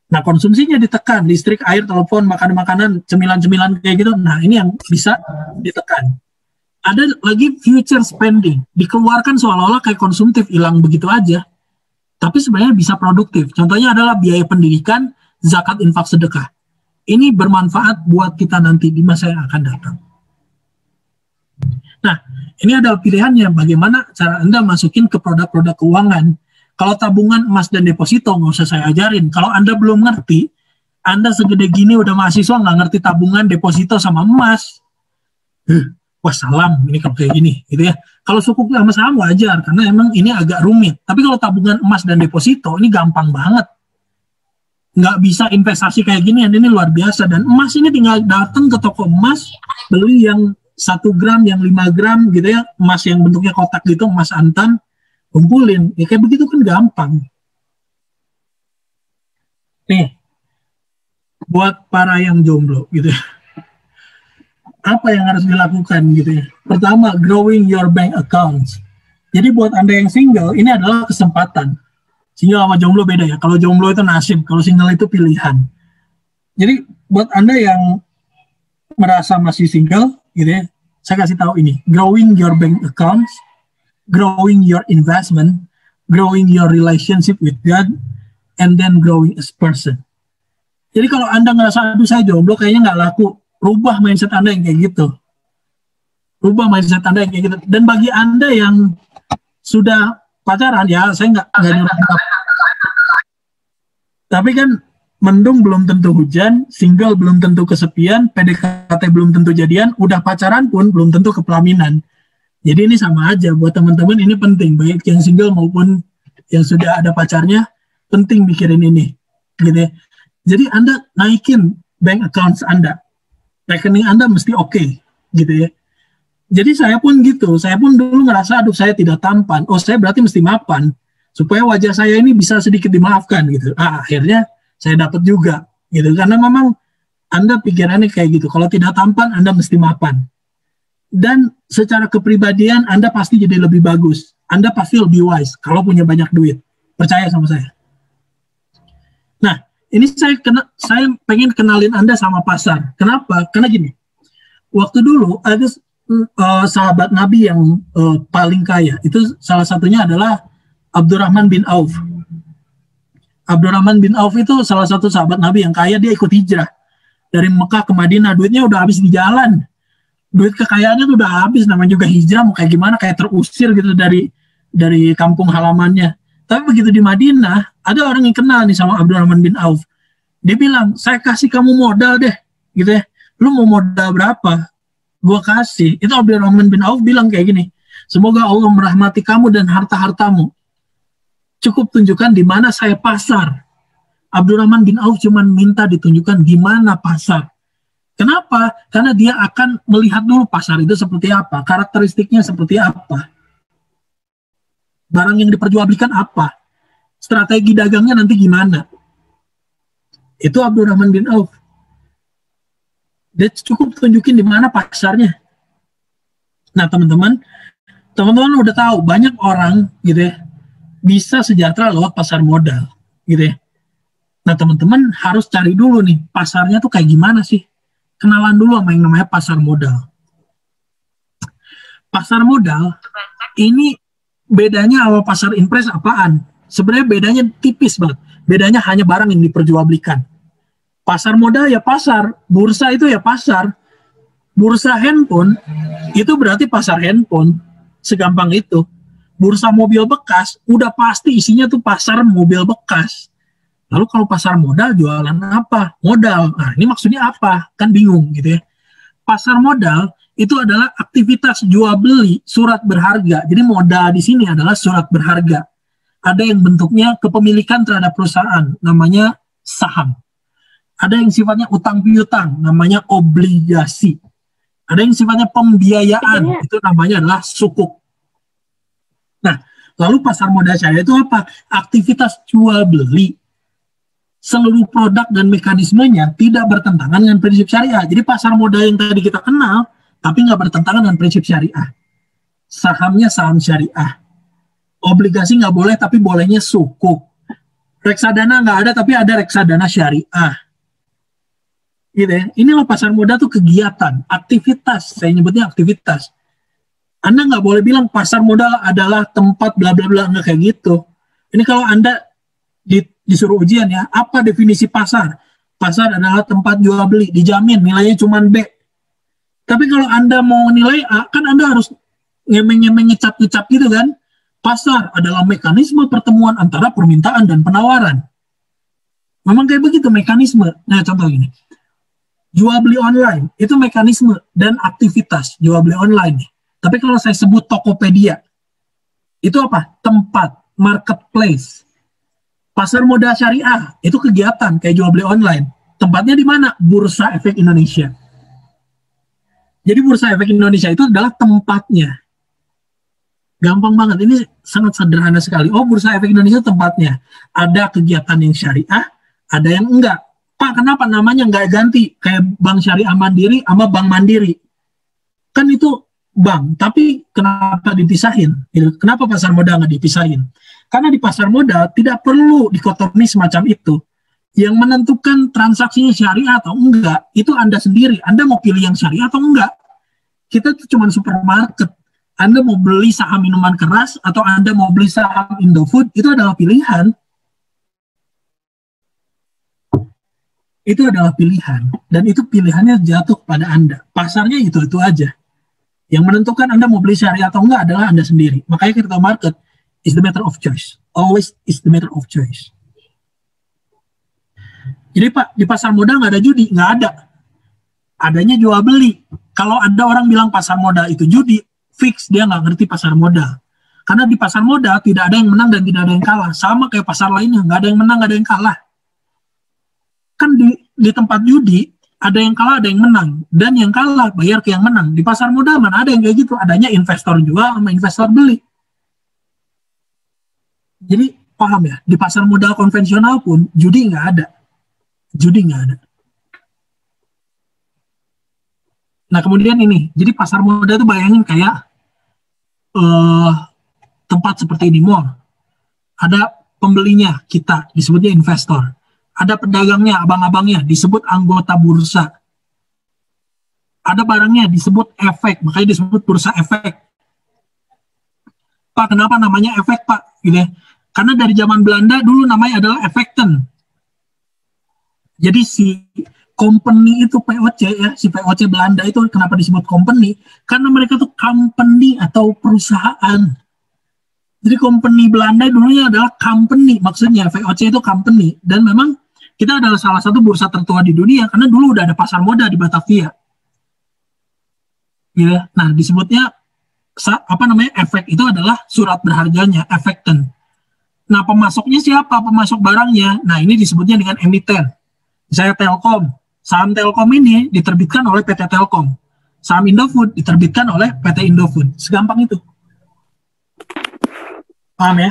Nah, konsumsinya ditekan. Listrik, air, telepon, makanan-makanan, cemilan-cemilan kayak gitu. Nah, ini yang bisa ditekan. Ada lagi future spending. Dikeluarkan seolah-olah kayak konsumtif, hilang begitu aja. Tapi sebenarnya bisa produktif. Contohnya adalah biaya pendidikan, zakat, infak, sedekah. Ini bermanfaat buat kita nanti di masa yang akan datang. Nah, ini adalah pilihannya bagaimana cara Anda masukin ke produk-produk keuangan. Kalau tabungan emas dan deposito, nggak usah saya ajarin. Kalau Anda belum ngerti, Anda segede gini udah mahasiswa nggak ngerti tabungan, deposito, sama emas. Wassalam, ini kalau kayak gini, gitu ya. Kalau sukuk sama saham wajar, karena emang ini agak rumit. Tapi kalau tabungan emas dan deposito, ini gampang banget. Nggak bisa investasi kayak gini, ini luar biasa. Dan emas ini tinggal datang ke toko emas, beli yang 1 gram, yang 5 gram, gitu ya. Emas yang bentuknya kotak gitu, emas antam, kumpulin. Ya kayak begitu kan gampang. Nih, buat para yang jomblo, gitu ya. Apa yang harus dilakukan gitu ya? Pertama, growing your bank accounts. Jadi buat Anda yang single, ini adalah kesempatan. Single sama jomblo beda ya. Kalau jomblo itu nasib, kalau single itu pilihan. Jadi buat Anda yang merasa masih single, gitu ya, saya kasih tahu ini. Growing your bank accounts, growing your investment, growing your relationship with God, and then growing as person. Jadi kalau Anda ngerasa, aduh saya jomblo kayaknya nggak laku, rubah mindset Anda yang kayak gitu. Rubah mindset Anda yang kayak gitu. Dan bagi Anda yang sudah pacaran ya, saya nggak nyuruh. Tapi kan mendung belum tentu hujan, single belum tentu kesepian, PDKT belum tentu jadian, udah pacaran pun belum tentu kepelaminan. Jadi ini sama aja buat teman-teman, ini penting baik yang single maupun yang sudah ada pacarnya, penting mikirin ini, gitu ya. Jadi Anda naikin bank accounts Anda, rekening Anda mesti oke, gitu ya. Jadi saya pun gitu, saya pun dulu ngerasa, aduh saya tidak tampan, oh saya berarti mesti mapan, supaya wajah saya ini bisa sedikit dimaafkan gitu. Akhirnya saya dapat juga gitu, karena memang Anda pikirannya kayak gitu, kalau tidak tampan Anda mesti mapan. Dan secara kepribadian Anda pasti jadi lebih bagus, Anda pasti lebih wise kalau punya banyak duit, percaya sama saya. Nah, ini saya pengen kenalin Anda sama pasar. Kenapa? Karena gini, waktu dulu ada sahabat Nabi yang paling kaya, itu salah satunya adalah Abdurrahman bin Auf. Abdurrahman bin Auf itu salah satu sahabat Nabi yang kaya, dia ikut hijrah dari Mekah ke Madinah, duitnya udah habis di jalan. Duit kekayaannya tuh udah habis, namanya juga hijrah, mau kayak gimana, kayak terusir gitu dari kampung halamannya. Tapi begitu di Madinah, ada orang yang kenal nih sama Abdurrahman bin Auf. Dia bilang, saya kasih kamu modal deh, gitu ya. Lu mau modal berapa? Gua kasih. Itu Abdurrahman bin Auf bilang kayak gini, semoga Allah merahmati kamu dan harta-hartamu. Cukup tunjukkan di mana saya pasar. Abdurrahman bin Auf cuma minta ditunjukkan di mana pasar. Kenapa? Karena dia akan melihat dulu pasar itu seperti apa, karakteristiknya seperti apa, barang yang diperjualbelikan apa, strategi dagangnya nanti gimana. Itu Abdurrahman bin Auf. Dia cukup tunjukin di mana pasarnya. Nah teman-teman udah tahu banyak orang gitu ya, bisa sejahtera lewat pasar modal, gitu ya. Nah teman-teman harus cari dulu nih, pasarnya tuh kayak gimana sih? Kenalan dulu sama yang namanya pasar modal. Pasar modal, ini bedanya sama pasar impres apaan? Sebenarnya bedanya tipis banget. Bedanya hanya barang yang diperjualbelikan. Pasar modal ya pasar, bursa itu ya pasar. Bursa handphone, itu berarti pasar handphone. Segampang itu. Bursa mobil bekas, udah pasti isinya tuh pasar mobil bekas. Lalu kalau pasar modal jualan apa? Modal. Nah ini maksudnya apa? Kan bingung gitu ya. Pasar modal itu adalah aktivitas jual beli surat berharga. Jadi modal di sini adalah surat berharga. Ada yang bentuknya kepemilikan terhadap perusahaan, namanya saham. Ada yang sifatnya utang piutang, namanya obligasi. Ada yang sifatnya pembiayaan, itu namanya adalah sukuk. Nah, lalu pasar modal syariah itu apa? Aktivitas jual beli. Seluruh produk dan mekanismenya tidak bertentangan dengan prinsip syariah. Jadi pasar modal yang tadi kita kenal, tapi nggak bertentangan dengan prinsip syariah. Sahamnya saham syariah. Obligasi nggak boleh, tapi bolehnya sukuk. Reksadana nggak ada, tapi ada reksadana syariah. Gitu ya. Inilah pasar modal tuh kegiatan, aktivitas. Saya nyebutnya aktivitas. Anda nggak boleh bilang pasar modal adalah tempat bla bla bla, nggak kayak gitu. Ini kalau Anda disuruh ujian ya, apa definisi pasar? Pasar adalah tempat jual beli, dijamin nilainya cuma B. Tapi kalau Anda mau nilai A, kan Anda harus ngemeng-ngemeng ngecap-ngecap gitu kan. Pasar adalah mekanisme pertemuan antara permintaan dan penawaran. Memang kayak begitu mekanisme. Nah contoh gini, jual beli online itu mekanisme dan aktivitas jual beli online. Tapi kalau saya sebut Tokopedia, itu apa? Tempat, marketplace. Pasar modal syariah, itu kegiatan kayak jual beli online. Tempatnya di mana? Bursa Efek Indonesia. Jadi Bursa Efek Indonesia itu adalah tempatnya. Gampang banget, ini sangat sederhana sekali. Oh, Bursa Efek Indonesia tempatnya. Ada kegiatan yang syariah, ada yang enggak. Pak, kenapa namanya enggak ganti? Kayak Bank Syariah Mandiri sama Bank Mandiri. Kan itu bank, tapi kenapa dipisahin? Kenapa pasar modal nggak dipisahin? Karena di pasar modal tidak perlu dikotomi semacam itu. Yang menentukan transaksinya syariah atau enggak, itu Anda sendiri. Anda mau pilih yang syariah atau enggak. Kita tuh cuma supermarket. Anda mau beli saham minuman keras atau Anda mau beli saham Indofood, itu adalah pilihan. Itu adalah pilihan. Dan itu pilihannya jatuh pada Anda. Pasarnya itu aja. Yang menentukan Anda mau beli syariah atau enggak adalah Anda sendiri. Makanya crypto market is the matter of choice. Always is the matter of choice. Jadi Pak, di pasar modal nggak ada judi, nggak ada. Adanya jual beli. Kalau ada orang bilang pasar modal itu judi, fix dia nggak ngerti pasar modal. Karena di pasar modal tidak ada yang menang dan tidak ada yang kalah. Sama kayak pasar lainnya, nggak ada yang menang, nggak ada yang kalah. Kan di tempat judi, ada yang kalah, ada yang menang. Dan yang kalah bayar ke yang menang. Di pasar modal mana ada yang kayak gitu. Adanya investor jual sama investor beli. Jadi paham ya, di pasar modal konvensional pun judi nggak ada. Judi nggak ada. Nah kemudian ini, jadi pasar modal itu bayangin kayak tempat seperti ini, mall. Ada pembelinya, kita, disebutnya investor. Ada pedagangnya, abang-abangnya, disebut anggota bursa. Ada barangnya, disebut efek, makanya disebut bursa efek. Pak, kenapa namanya efek, Pak? Gitu ya. Karena dari zaman Belanda dulu namanya adalah efekten. Jadi si company itu POC ya, si POC Belanda itu kenapa disebut company? Karena mereka tuh company atau perusahaan. Jadi company Belanda dulunya adalah company, maksudnya VOC itu company. Dan memang kita adalah salah satu bursa tertua di dunia karena dulu udah ada pasar modal di Batavia. Ya, nah disebutnya efek itu adalah surat berharganya, efekten. Nah pemasoknya siapa? Pemasok barangnya. Nah ini disebutnya dengan emiten. Misalnya Telkom, saham Telkom ini diterbitkan oleh PT Telkom. Saham Indofood diterbitkan oleh PT Indofood. Segampang itu. Paham ya?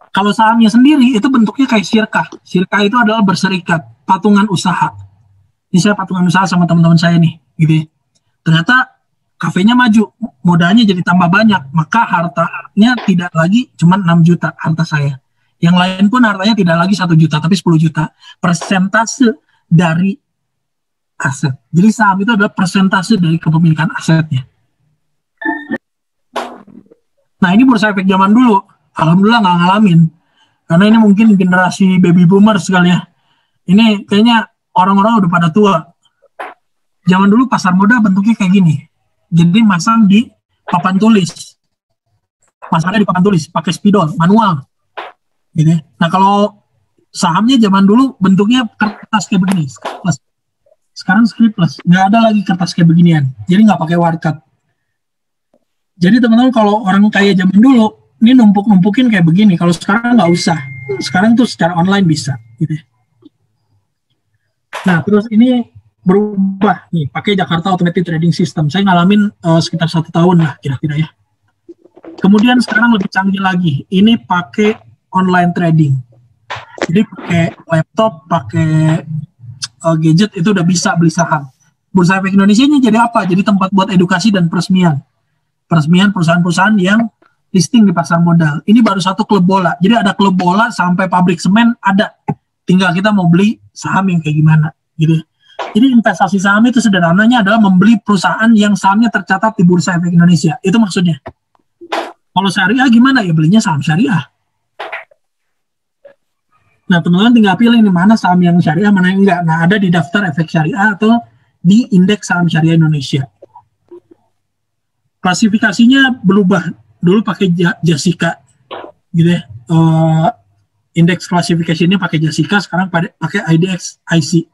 Kalau sahamnya sendiri itu bentuknya kayak syirkah. Syirkah itu adalah berserikat, patungan usaha. Ini saya patungan usaha sama teman-teman saya nih, gitu ya. Ternyata kafenya maju, modalnya jadi tambah banyak, maka hartanya tidak lagi cuma 6 juta harta saya. Yang lain pun hartanya tidak lagi 1 juta, tapi 10 juta. Persentase dari aset. Jadi saham itu adalah persentase dari kepemilikan asetnya. Nah ini bursa efek zaman dulu. Alhamdulillah nggak ngalamin. Karena ini mungkin generasi baby boomers sekali ya. Ini kayaknya orang-orang udah pada tua. Zaman dulu pasar modal bentuknya kayak gini. Jadi masang di papan tulis. Masangnya di papan tulis, pakai spidol, manual. Gitu. Nah kalau sahamnya zaman dulu bentuknya kertas kayak begini, scriptless. Sekarang scriptless, nggak ada lagi kertas kayak beginian. Jadi nggak pakai warkat. Jadi teman-teman kalau orang kaya zaman dulu, ini numpuk-numpukin kayak begini. Kalau sekarang nggak usah. Sekarang tuh secara online bisa. Gitu. Nah terus ini berubah nih, pakai Jakarta Automated Trading System. Saya ngalamin sekitar 1 tahun lah kira-kira ya. Kemudian sekarang lebih canggih lagi. Ini pakai online trading. Jadi pakai laptop, pakai gadget itu udah bisa beli saham. Bursa Efek Indonesia ini jadi apa? Jadi tempat buat edukasi dan peresmian. Peresmian perusahaan-perusahaan yang listing di pasar modal. Ini baru satu klub bola. Jadi ada klub bola sampai pabrik semen ada. Tinggal kita mau beli saham yang kayak gimana. Gitu. Jadi investasi saham itu sederhananya adalah membeli perusahaan yang sahamnya tercatat di Bursa Efek Indonesia. Itu maksudnya. Kalau syariah gimana? Ya belinya saham syariah. Nah teman-teman tinggal pilih nih mana saham yang syariah, mana yang enggak. Nah ada di daftar efek syariah atau di indeks saham syariah Indonesia. Klasifikasinya berubah. Dulu pakai Jessica, gitu ya. Indeks klasifikasinya pakai Jessica, sekarang pakai IDX IC.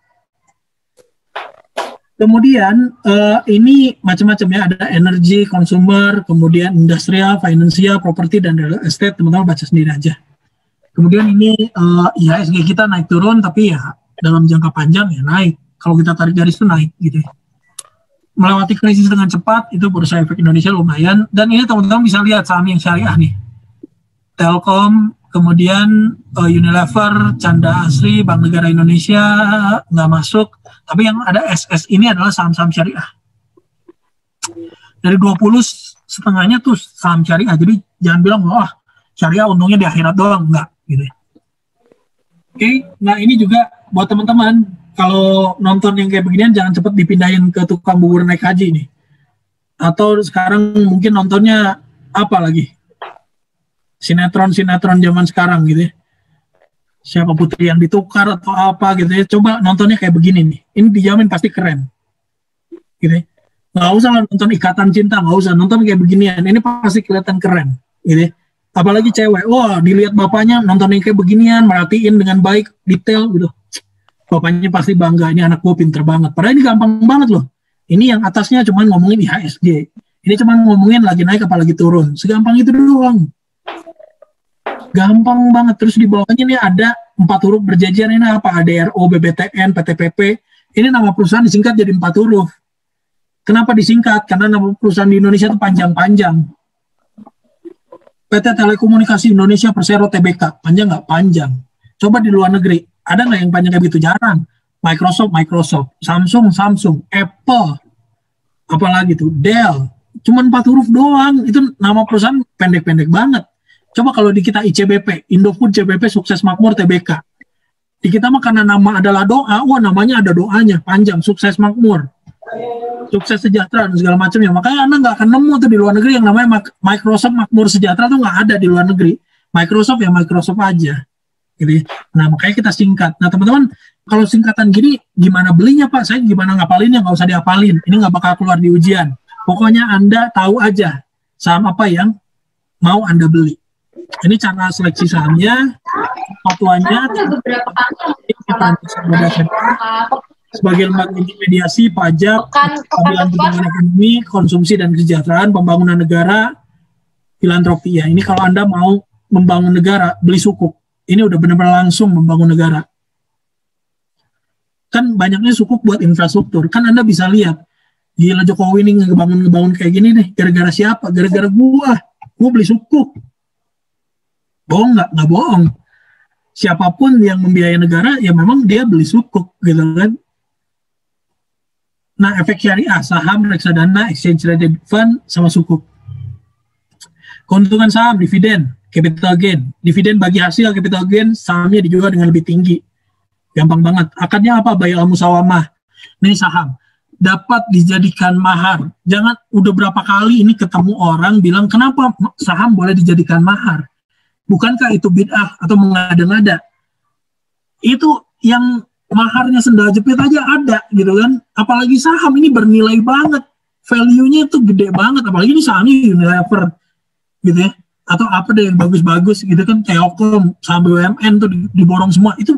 Kemudian ini macam-macam ya, ada energi, consumer, kemudian industrial, financial, property, dan real estate. Teman-teman baca sendiri aja. Kemudian ini IHSG kita naik turun, tapi ya dalam jangka panjang ya naik. Kalau kita tarik garis itu naik gitu ya. Melewati krisis dengan cepat, itu Bursa Efek Indonesia lumayan. Dan ini teman-teman bisa lihat saham yang syariah nih. Telkom, kemudian Unilever, Canda Asri, Bank Negara Indonesia, nggak masuk. Tapi yang ada SS ini adalah saham-saham syariah. Dari 20 setengahnya tuh saham syariah. Jadi jangan bilang, wah syariah untungnya di akhirat doang. Enggak. Gitu. Oke, nah ini juga buat teman-teman. Kalau nonton yang kayak beginian jangan cepet dipindahin ke tukang bubur naik haji nih. Atau sekarang mungkin nontonnya apa lagi? Sinetron-sinetron zaman sekarang gitu ya. Siapa putri yang ditukar atau apa gitu ya. Coba nontonnya kayak begini nih. Ini dijamin pasti keren. Gitu ya. Nggak usah nonton Ikatan Cinta, nggak usah nonton kayak beginian. Ini pasti kelihatan keren, gitu. Apalagi cewek, wah dilihat bapaknya nonton yang kayak beginian, merhatiin dengan baik, detail gitu. Bapaknya pasti bangga, ini anak gue pinter banget. Padahal ini gampang banget loh. Ini yang atasnya cuma ngomongin IHSG. Ini cuma ngomongin lagi naik apa lagi turun. Segampang itu doang. Gampang banget. Terus di bawahnya ini ada 4 huruf berjajar. Ini apa? ADRO, BBTN, PTPP. Ini nama perusahaan disingkat jadi 4 huruf. Kenapa disingkat? Karena nama perusahaan di Indonesia itu panjang-panjang. PT Telekomunikasi Indonesia Persero Tbk. Panjang nggak? Panjang. Coba di luar negeri. Ada nggak yang panjang kayak begitu? Jarang. Microsoft. Samsung. Apple. Apalagi tuh? Dell. Cuman 4 huruf doang. Itu nama perusahaan pendek-pendek banget. Coba kalau di kita ICBP. Indofood CBP Sukses Makmur Tbk. Di kita mah karena nama adalah doa. Wah namanya ada doanya. Panjang. Sukses Makmur. Sukses Sejahtera dan segala macamnya. Makanya Anda nggak akan nemu tuh di luar negeri yang namanya Microsoft Makmur Sejahtera tuh nggak ada di luar negeri. Microsoft ya Microsoft aja. Gitu. Nah makanya kita singkat. Nah teman-teman kalau singkatan gini gimana belinya Pak? Saya gimana ngapalinnya? Nggak usah diapalin. Ini nggak bakal keluar di ujian. Pokoknya Anda tahu aja saham apa yang mau Anda beli. Ini cara seleksi sahamnya, patuannya, sebagai lembaga intermediasi, pajak, pembiayaan pembangunan ekonomi, konsumsi dan kesejahteraan, pembangunan negara, filantropi. Ya, ini kalau Anda mau membangun negara, beli sukuk. Ini udah benar-benar langsung membangun negara. Kan banyaknya sukuk buat infrastruktur. Kan Anda bisa lihat, gila Jokowi ini ngebangun kayak gini nih. Gara-gara siapa? Gara-gara gua beli sukuk. Bohong nggak? Nggak bohong. Siapapun yang membiayai negara, ya memang dia beli sukuk, gitu kan. Nah, efek syariah, saham, reksadana, exchange traded fund, sama sukuk. Keuntungan saham, dividen, capital gain. Dividen bagi hasil, capital gain, sahamnya dijual dengan lebih tinggi. Gampang banget. Akadnya apa? Bayar musawamah. Ini saham. Dapat dijadikan mahar. Jangan, udah berapa kali ini ketemu orang bilang, kenapa saham boleh dijadikan mahar? Bukankah itu bid'ah atau mengada-ngada? Itu yang maharnya sendal jepit aja ada gitu kan, apalagi saham ini bernilai banget, value-nya itu gede banget, apalagi ini sahamnya Unilever gitu ya, atau apa deh yang bagus-bagus gitu kan, Telkom, saham BUMN tuh diborong semua, itu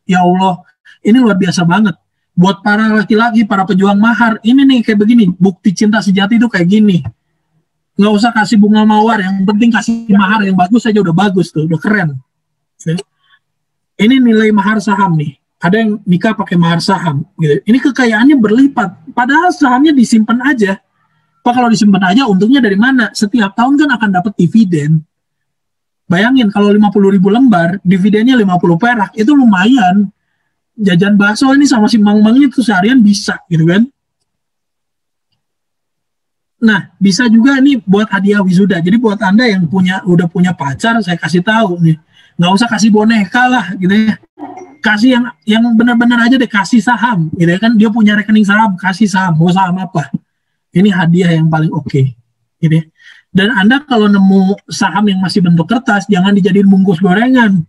ya Allah, ini luar biasa banget buat para laki-laki, para pejuang mahar. Ini nih kayak begini, bukti cinta sejati itu kayak gini, nggak usah kasih bunga mawar, yang penting kasih mahar yang bagus aja udah bagus tuh, udah keren ya. Ini nilai mahar saham nih. Ada yang nikah pakai mahar saham gitu. Ini kekayaannya berlipat, padahal sahamnya disimpan aja. Pak kalau disimpan aja untungnya dari mana? Setiap tahun kan akan dapat dividen. Bayangin kalau 50.000 lembar, dividennya 50 perak, itu lumayan. Jajan bakso ini sama si mang-mangnya itu seharian bisa gitu kan. Nah, bisa juga nih buat hadiah wisuda. Jadi buat Anda yang udah punya pacar, saya kasih tahu nih. Nggak usah kasih boneka lah gitu ya. Kasih yang benar-benar aja deh, kasih saham gitu ya kan, dia punya rekening saham, kasih saham, mau saham apa, ini hadiah yang paling oke gitu ya. Dan Anda kalau nemu saham yang masih bentuk kertas, jangan dijadiin bungkus gorengan.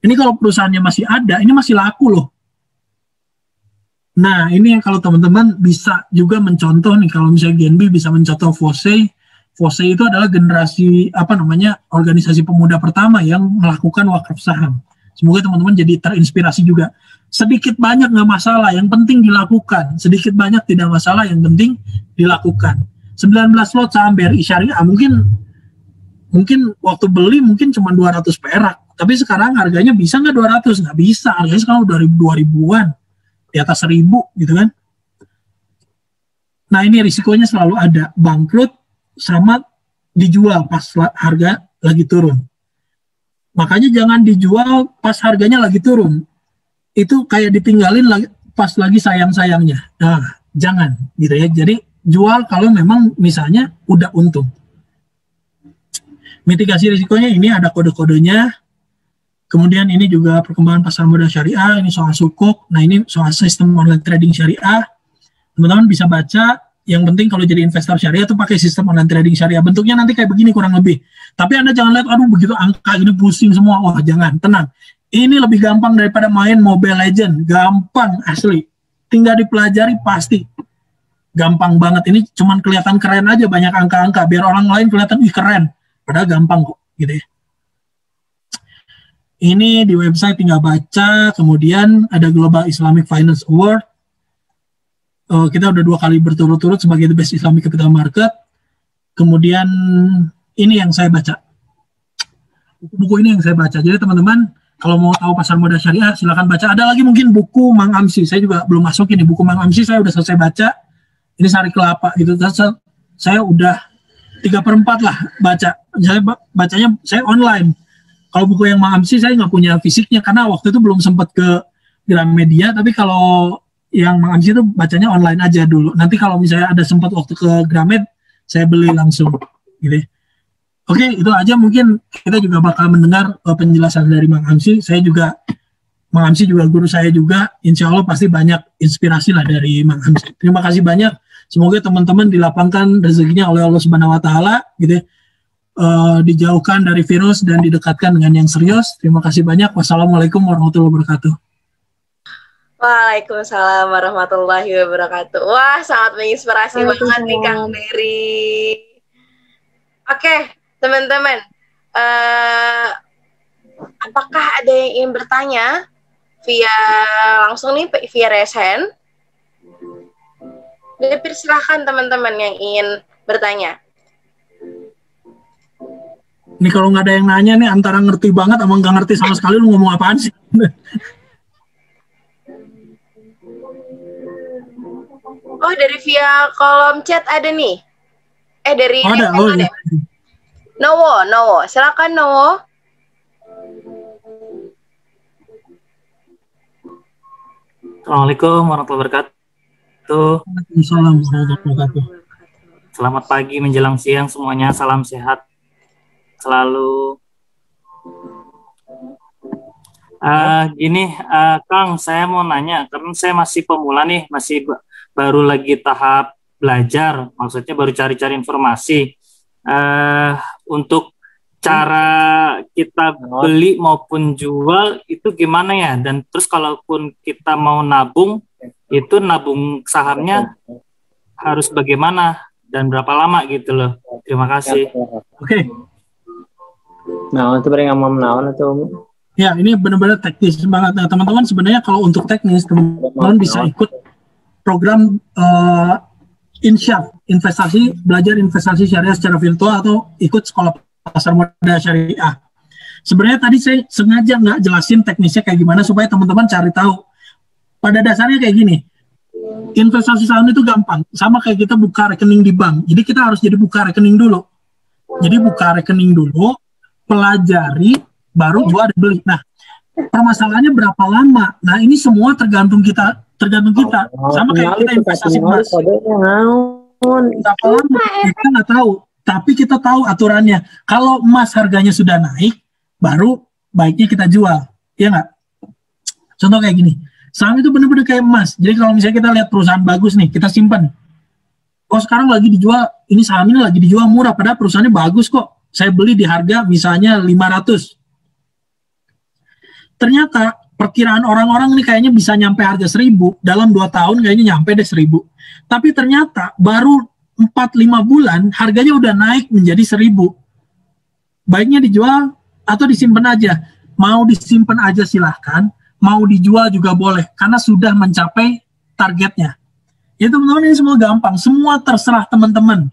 Ini kalau perusahaannya masih ada, ini masih laku loh. Nah ini yang kalau teman-teman bisa juga mencontoh nih, kalau misalnya GNB bisa mencontoh FOSE. FOSE itu adalah generasi organisasi pemuda pertama yang melakukan wakaf saham. Semoga teman-teman jadi terinspirasi juga. Sedikit banyak nggak masalah, yang penting dilakukan. Sedikit banyak tidak masalah, yang penting dilakukan. 19 lot saham BRI Syariah, mungkin waktu beli mungkin cuma 200 perak. Tapi sekarang harganya bisa nggak 200? Nggak bisa, harganya sekarang udah 2.000-an. Di atas 1.000 gitu kan. Nah ini risikonya selalu ada. Bangkrut sama dijual pas harga lagi turun. Makanya jangan dijual pas harganya lagi turun. Itu kayak ditinggalin pas lagi sayang-sayangnya. Nah, jangan gitu ya. Jadi jual kalau memang misalnya udah untung. Mitigasi risikonya ini ada kode-kodenya. Kemudian ini juga perkembangan pasar modal syariah, ini soal sukuk. Nah, ini soal sistem online trading syariah. Teman-teman bisa baca. Yang penting kalau jadi investor syariah itu pakai sistem online trading syariah. Bentuknya nanti kayak begini kurang lebih. Tapi Anda jangan lihat, aduh begitu angka ini pusing semua. Wah jangan, tenang. Ini lebih gampang daripada main Mobile Legends. Gampang asli. Tinggal dipelajari pasti. gampang banget. Ini cuman kelihatan keren aja, banyak angka-angka, biar orang lain kelihatan ih keren, padahal gampang kok, gitu ya. Ini di website tinggal baca. Kemudian ada Global Islamic Finance Award. Kita udah 2 kali berturut-turut sebagai the best Islamic capital market. Kemudian ini yang saya baca. Buku ini yang saya baca. Jadi teman-teman kalau mau tahu pasar modal syariah silakan baca. Ada lagi mungkin buku Mang Amsi. Saya juga belum masuk ini. Buku Mang Amsi saya udah selesai baca. Ini Sari Kelapa gitu. Saya udah 3/4 lah baca. Saya bacanya saya online. Kalau buku yang Mang Amsi saya nggak punya fisiknya karena waktu itu belum sempat ke Gramedia. Tapi kalau yang Mang Amsi itu bacanya online aja dulu. Nanti kalau misalnya ada sempat waktu ke Gramed, saya beli langsung. Gitu. Oke, itu aja. Mungkin kita juga bakal mendengar penjelasan dari Mang Amsi. Mang Amsi juga guru saya juga. Insya Allah pasti banyak inspirasi lah dari Mang Amsi. Terima kasih banyak. Semoga teman-teman dilapangkan rezekinya oleh Allah Subhanahu Wa Taala. Gitu. Dijauhkan dari virus dan didekatkan dengan yang serius. Terima kasih banyak. Wassalamualaikum warahmatullahi wabarakatuh. Waalaikumsalam warahmatullahi wabarakatuh. Wah, sangat menginspirasi banget nih Kang Dery. Oke, teman-teman. Apakah ada yang ingin bertanya langsung nih via raise hand? Silahkan teman-teman yang ingin bertanya. Ini kalau nggak ada yang nanya nih antara ngerti banget sama nggak ngerti sama sekali, lu ngomong apaan sih? Oh, dari via kolom chat ada nih. Dari ada. ada. Nowo. Silakan Nowo. Assalamualaikum warahmatullahi wabarakatuh. Waalaikumsalam warahmatullahi wabarakatuh. Selamat pagi menjelang siang semuanya. Salam sehat selalu. Kang, saya mau nanya karena saya masih pemula nih, masih baru lagi tahap belajar, maksudnya baru cari-cari informasi. Untuk cara kita beli maupun jual itu gimana ya? Dan terus kalaupun kita mau nabung, itu nabung sahamnya harus bagaimana dan berapa lama gitu loh. Terima kasih. Oke. Nah, itu beri ngomong naon atau ya, ini benar-benar teknis banget. Nah, teman-teman sebenarnya kalau untuk teknis, teman-teman bisa ikut program Insyaf, belajar investasi syariah secara virtual atau ikut sekolah pasar modal syariah. Sebenarnya tadi saya sengaja nggak jelasin teknisnya kayak gimana supaya teman-teman cari tahu. Pada dasarnya kayak gini, investasi saham itu gampang, sama kayak kita buka rekening di bank. Jadi kita harus jadi buka rekening dulu. Jadi buka rekening dulu, pelajari, baru jual dan beli. Nah, permasalahannya berapa lama? Nah, ini semua tergantung kita. Sama kayak kita investasi emas. Berapa lama? Kita nggak tahu. Tapi kita tahu aturannya. Kalau emas harganya sudah naik, baru baiknya kita jual. Iya nggak? Contoh kayak gini. Saham itu benar-benar kayak emas. Jadi kalau misalnya kita lihat perusahaan bagus nih, kita simpan. Oh, sekarang lagi dijual, ini saham ini lagi dijual murah, padahal perusahaannya bagus kok. Saya beli di harga misalnya 500. Ternyata perkiraan orang-orang ini kayaknya bisa nyampe harga 1.000. Dalam 2 tahun kayaknya nyampe deh 1.000. Tapi ternyata baru 4-5 bulan harganya udah naik menjadi 1.000. Baiknya dijual atau disimpan aja. Mau disimpan aja silahkan, mau dijual juga boleh. Karena sudah mencapai targetnya. Ya teman-teman, ini semua gampang. Semua terserah teman-teman.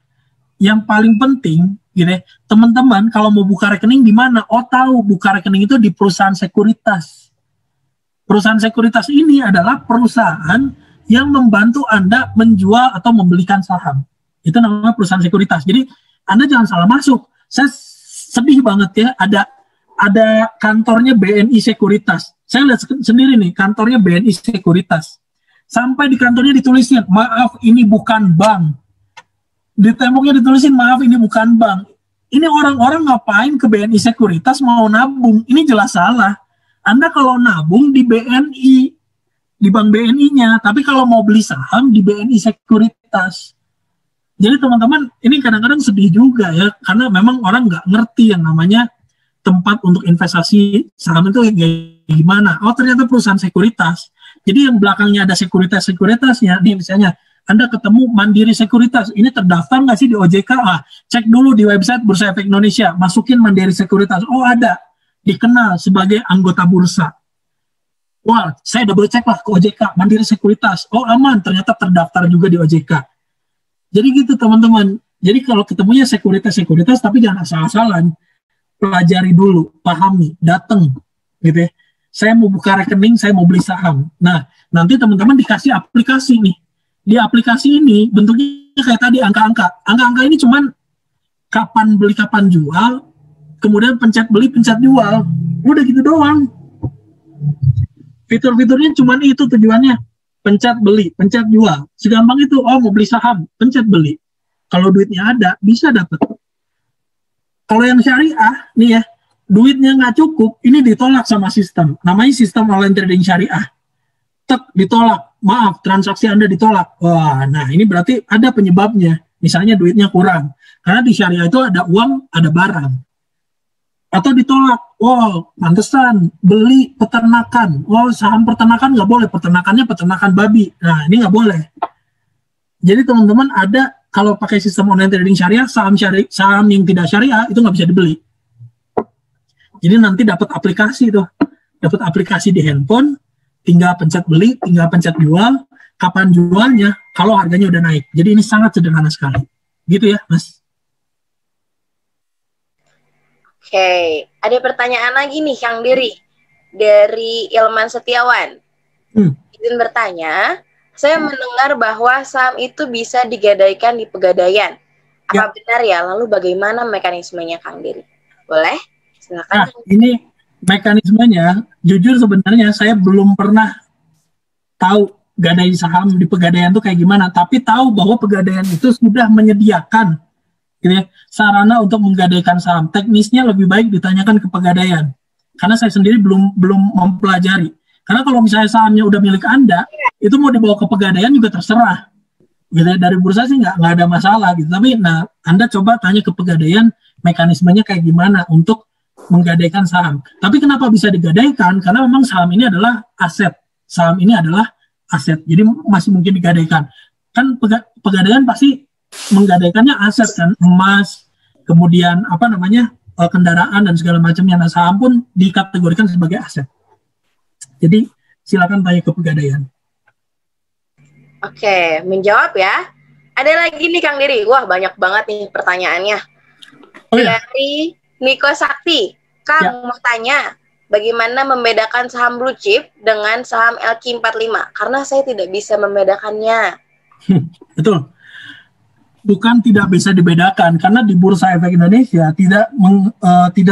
Yang paling penting gitu ya, teman-teman kalau mau buka rekening di mana? Oh, tahu, buka rekening itu di perusahaan sekuritas. Perusahaan sekuritas ini adalah perusahaan yang membantu Anda menjual atau membelikan saham. Itu namanya perusahaan sekuritas. Jadi Anda jangan salah masuk. Saya sedih banget ya, ada kantornya BNI Sekuritas. Saya lihat sendiri nih, kantornya BNI Sekuritas. Sampai di kantornya ditulisin, maaf ini bukan bank. Di temboknya ditulisin, maaf ini bukan bank. Ini orang-orang ngapain ke BNI Sekuritas mau nabung? Ini jelas salah. Anda kalau nabung di BNI, di bank BNI-nya, tapi kalau mau beli saham di BNI Sekuritas. Jadi teman-teman, ini kadang-kadang sedih juga ya, karena memang orang nggak ngerti yang namanya tempat untuk investasi saham itu gimana. Oh, ternyata perusahaan sekuritas. Jadi yang belakangnya ada sekuritas-sekuritasnya, nih misalnya Anda ketemu Mandiri Sekuritas, ini terdaftar nggak sih di OJK? Cek dulu di website Bursa Efek Indonesia, masukin Mandiri Sekuritas. Oh ada, dikenal sebagai anggota bursa. Wah, saya double cek lah ke OJK, Mandiri Sekuritas. Oh aman, ternyata terdaftar juga di OJK. Jadi gitu teman-teman. Jadi kalau ketemunya sekuritas, tapi jangan asal-asalan. Pelajari dulu, pahami, datang, gitu ya. Saya mau buka rekening, saya mau beli saham. Nah, nanti teman-teman dikasih aplikasi nih. Di aplikasi ini bentuknya kayak tadi angka-angka. Angka-angka ini cuman kapan beli, kapan jual, kemudian pencet beli, pencet jual. Udah gitu doang. Fitur-fiturnya cuman itu tujuannya. Pencet beli, pencet jual. Segampang itu, oh mau beli saham, pencet beli. Kalau duitnya ada, bisa dapat. Kalau yang syariah, nih ya, duitnya nggak cukup, ini ditolak sama sistem. Namanya sistem online trading syariah. Tek, ditolak. Maaf, transaksi Anda ditolak. Wah, nah ini berarti ada penyebabnya. Misalnya duitnya kurang. Karena di syariah itu ada uang, ada barang. Atau ditolak. Oh, pantesan beli peternakan. Oh, saham peternakan nggak boleh. Peternakannya peternakan babi. Nah, ini nggak boleh. Jadi teman-teman ada, kalau pakai sistem online trading syariah, saham yang tidak syariah itu nggak bisa dibeli. Jadi nanti dapat aplikasi tuh, dapat aplikasi di handphone, tinggal pencet beli, tinggal pencet jual, kapan jualnya, kalau harganya udah naik. Jadi ini sangat sederhana sekali. Gitu ya, Mas. Oke, ada pertanyaan lagi nih, Kang Diri, dari Ilman Setiawan. Izin bertanya, saya mendengar bahwa saham itu bisa digadaikan di Pegadaian. Apa benar ya? Lalu bagaimana mekanismenya, Kang Diri? Boleh? Silakan. Nah, ini mekanismenya, jujur sebenarnya saya belum pernah tahu gadai saham di Pegadaian itu kayak gimana. Tapi tahu bahwa Pegadaian itu sudah menyediakan gitu ya, sarana untuk menggadaikan saham. Teknisnya lebih baik ditanyakan ke Pegadaian. Karena saya sendiri belum mempelajari. Karena kalau misalnya sahamnya udah milik Anda, itu mau dibawa ke Pegadaian juga terserah. Gitu ya, dari bursa sih nggak ada masalah gitu. Tapi nah Anda coba tanya ke Pegadaian mekanismenya kayak gimana untuk menggadaikan saham. Tapi kenapa bisa digadaikan? Karena memang saham ini adalah aset. Saham ini adalah aset. Jadi masih mungkin digadaikan. Kan Pegadaian pasti menggadaikannya aset kan, emas, kemudian apa namanya, kendaraan dan segala macamnya. Nah, saham pun dikategorikan sebagai aset. Jadi silakan tanya ke Pegadaian. Oke, menjawab ya. Ada lagi nih Kang Diri. Wah, banyak banget nih pertanyaannya. Dari Niko Sakti. Kang mau tanya, bagaimana membedakan saham blue chip dengan saham LQ45? Karena saya tidak bisa membedakannya. Betul. Bukan tidak bisa dibedakan, karena di Bursa Efek Indonesia tidak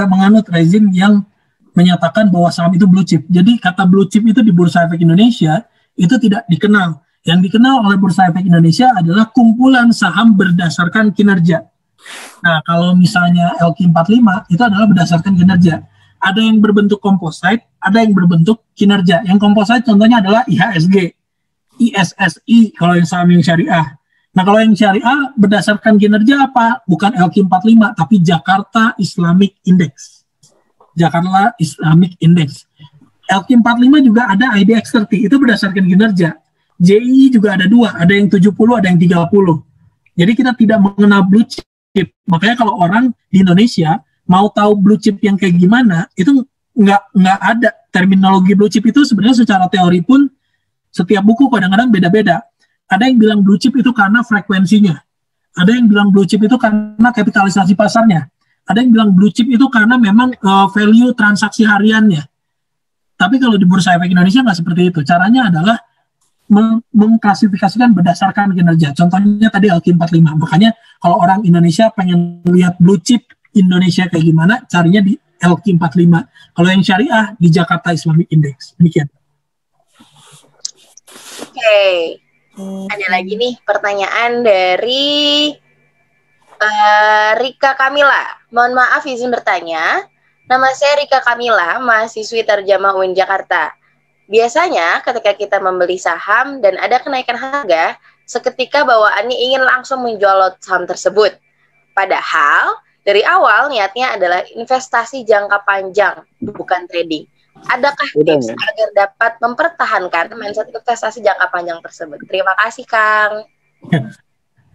menganut rezim yang menyatakan bahwa saham itu blue chip. Jadi kata blue chip itu di Bursa Efek Indonesia itu tidak dikenal. Yang dikenal oleh Bursa Efek Indonesia adalah kumpulan saham berdasarkan kinerja. Nah, kalau misalnya LQ45 itu adalah berdasarkan kinerja. Ada yang berbentuk komposit, ada yang berbentuk kinerja. Yang komposit contohnya adalah IHSG, ISSI kalau yang saham yang syariah. Nah, kalau yang syariah berdasarkan kinerja apa? Bukan LQ45, tapi Jakarta Islamic Index. Jakarta Islamic Index. LQ45 juga ada IDX30, itu berdasarkan kinerja. JI juga ada dua, ada yang 70, ada yang 30. Jadi kita tidak mengenal blue chip. Makanya kalau orang di Indonesia mau tahu blue chip yang kayak gimana, itu nggak ada. Terminologi blue chip itu sebenarnya secara teori pun setiap buku kadang-kadang beda-beda. Ada yang bilang blue chip itu karena frekuensinya. Ada yang bilang blue chip itu karena kapitalisasi pasarnya. Ada yang bilang blue chip itu karena memang value transaksi hariannya. Tapi kalau di Bursa Efek Indonesia nggak seperti itu. Caranya adalah mengklasifikasikan berdasarkan kinerja. Contohnya tadi LQ45. Makanya kalau orang Indonesia pengen lihat blue chip Indonesia kayak gimana, carinya di LQ45. Kalau yang syariah di Jakarta Islamic Index. Demikian. Oke. Ada lagi nih pertanyaan dari Rika Kamila. Mohon maaf izin bertanya. Nama saya Rika Kamila, mahasiswi terjemah UIN Jakarta. Biasanya ketika kita membeli saham dan ada kenaikan harga, seketika bawaannya ingin langsung menjual lot saham tersebut. Padahal dari awal niatnya adalah investasi jangka panjang, bukan trading. Adakah tips agar dapat mempertahankan mindset investasi jangka panjang tersebut? Terima kasih, Kang.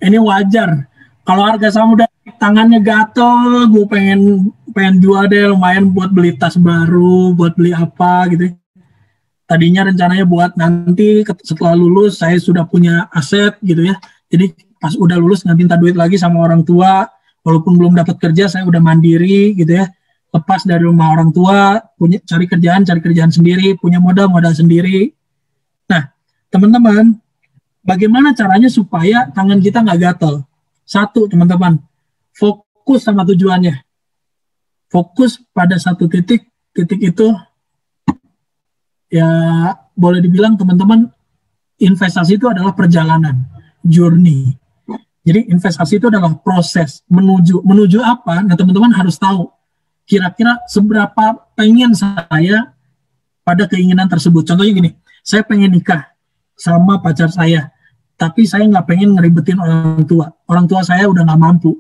Ini wajar. Kalau harga saham udah tangannya gatel, gue pengen jual deh lumayan buat beli tas baru, buat beli apa gitu. Tadinya rencananya buat nanti setelah lulus saya sudah punya aset gitu ya. Jadi pas udah lulus nggak minta duit lagi sama orang tua, walaupun belum dapat kerja saya udah mandiri gitu ya. Lepas dari rumah orang tua, punya cari kerjaan sendiri, punya modal sendiri. Nah, teman-teman, bagaimana caranya supaya tangan kita nggak gatel? Satu, teman-teman, fokus sama tujuannya. Fokus pada satu titik itu ya boleh dibilang teman-teman investasi itu adalah perjalanan, journey. Jadi investasi itu adalah proses menuju apa? Nah, teman-teman harus tahu kira-kira seberapa pengen saya pada keinginan tersebut. Contohnya gini, saya pengen nikah sama pacar saya, tapi saya nggak pengen ngeribetin orang tua. Orang tua saya udah nggak mampu.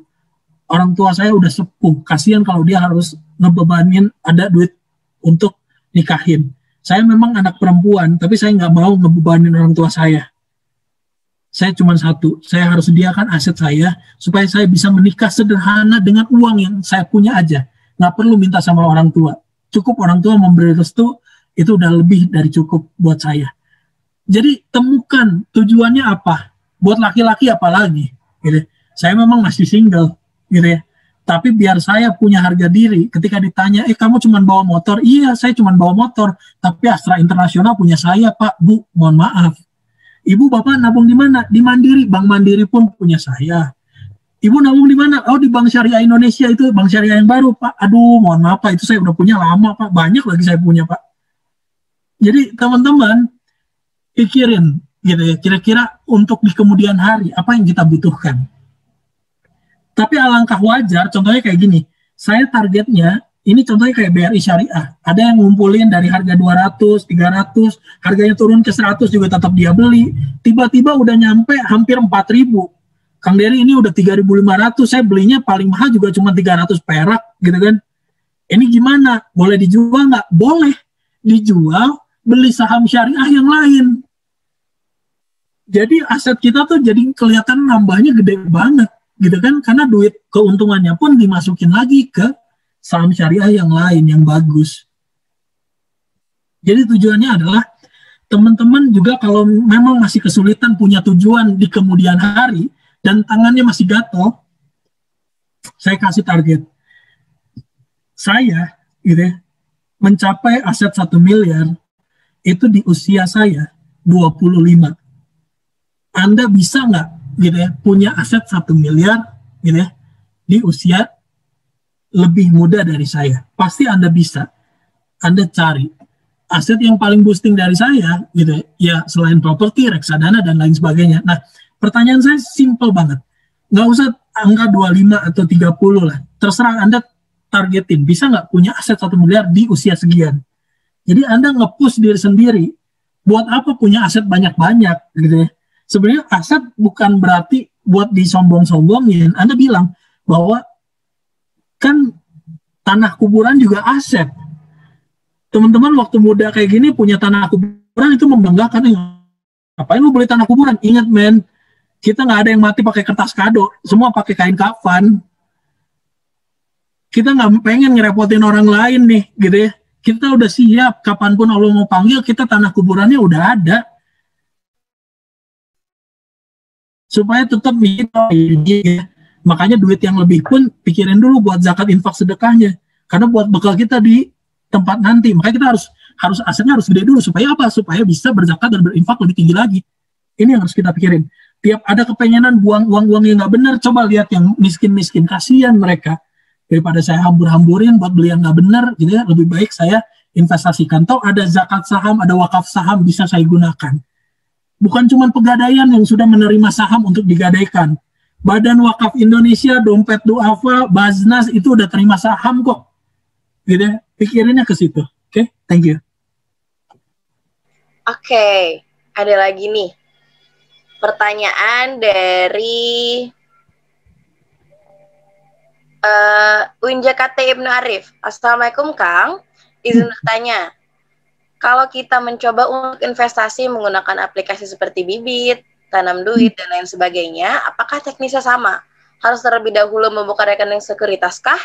Orang tua saya udah sepuh. Kasihan kalau dia harus ngebebanin ada duit untuk nikahin. Saya memang anak perempuan, tapi saya nggak mau ngebebanin orang tua saya. Saya cuma satu, saya harus sediakan aset saya supaya saya bisa menikah sederhana dengan uang yang saya punya aja. Nggak perlu minta sama orang tua. Cukup orang tua memberi restu, itu udah lebih dari cukup buat saya. Jadi temukan tujuannya apa. Buat laki-laki apalagi. Gitu. Saya memang masih single, gitu ya. Tapi biar saya punya harga diri. Ketika ditanya, kamu cuma bawa motor? Iya, saya cuma bawa motor. Tapi Astra Internasional punya saya, Pak, Bu. Mohon maaf. Ibu, Bapak nabung di mana? Di Mandiri. Bank Mandiri pun punya saya. Ibu nabung di mana? Oh, di Bank Syariah Indonesia itu. Bank Syariah yang baru, Pak. Aduh, mohon maaf, Pak. Itu saya udah punya lama, Pak. Banyak lagi saya punya, Pak. Jadi, teman-teman, pikirin gitu ya, kira-kira untuk di kemudian hari apa yang kita butuhkan. Tapi alangkah wajar, contohnya kayak gini, saya targetnya, ini contohnya kayak BRI Syariah, ada yang ngumpulin dari harga 200, 300, harganya turun ke 100 juga tetap dia beli, tiba-tiba udah nyampe hampir 4.000. Kang Dery ini udah 3.500, saya belinya paling mahal juga cuma 300 perak gitu kan. Ini gimana? Boleh dijual nggak? Boleh dijual, beli saham syariah yang lain. Jadi aset kita tuh jadi kelihatan nambahnya gede banget gitu kan, karena duit keuntungannya pun dimasukin lagi ke saham syariah yang lain yang bagus. Jadi tujuannya adalah teman-teman juga kalau memang masih kesulitan punya tujuan di kemudian hari dan tangannya masih gatel, saya kasih target. Saya gitu ya, mencapai aset 1 miliar itu di usia saya 25. Anda bisa nggak gitu ya punya aset 1 miliar gitu ya di usia lebih muda dari saya? Pasti Anda bisa. Anda cari aset yang paling boosting dari saya gitu ya, selain properti, reksadana dan lain sebagainya. Nah, pertanyaan saya simple banget. Nggak usah angka 25 atau 30 lah. Terserah Anda targetin. Bisa nggak punya aset 1 miliar di usia sekian? Jadi Anda nge-push diri sendiri. Buat apa punya aset banyak-banyak gitu ya? Sebenarnya aset bukan berarti buat disombong-sombongin. Anda bilang bahwa kan tanah kuburan juga aset. Teman-teman waktu muda kayak gini punya tanah kuburan itu membanggakan. Ngapain lu beli tanah kuburan? Ingat men, kita nggak ada yang mati pakai kertas kado. Semua pakai kain kafan. Kita nggak pengen ngerepotin orang lain nih gitu ya. Kita udah siap, kapanpun Allah mau panggil, kita tanah kuburannya udah ada. Supaya tetap ya. Makanya duit yang lebih pun pikirin dulu buat zakat infak sedekahnya. Karena buat bekal kita di tempat nanti. Makanya kita harus asetnya harus gede dulu. Supaya apa? Supaya bisa berzakat dan berinfak lebih tinggi lagi. Ini yang harus kita pikirin. Tiap ada kepengenan buang uang-uang yang nggak benar, coba lihat yang miskin-miskin. Kasihan mereka. Daripada saya hambur-hamburin buat beli yang nggak benar, gitu ya, lebih baik saya investasikan. Tahu ada zakat saham, ada wakaf saham bisa saya gunakan. Bukan cuma pegadaian yang sudah menerima saham untuk digadaikan. Badan Wakaf Indonesia, Dompet Duafa, Baznas itu udah terima saham kok. Gitu ya, pikirinnya ke situ. Oke, thank you. Oke, ada lagi nih. Pertanyaan dari Winja KT Ibnu Arif. Assalamualaikum Kang, izin bertanya. Kalau kita mencoba untuk investasi menggunakan aplikasi seperti Bibit, tanam duit, dan lain sebagainya, apakah teknisnya sama? Harus terlebih dahulu membuka rekening sekuritas kah?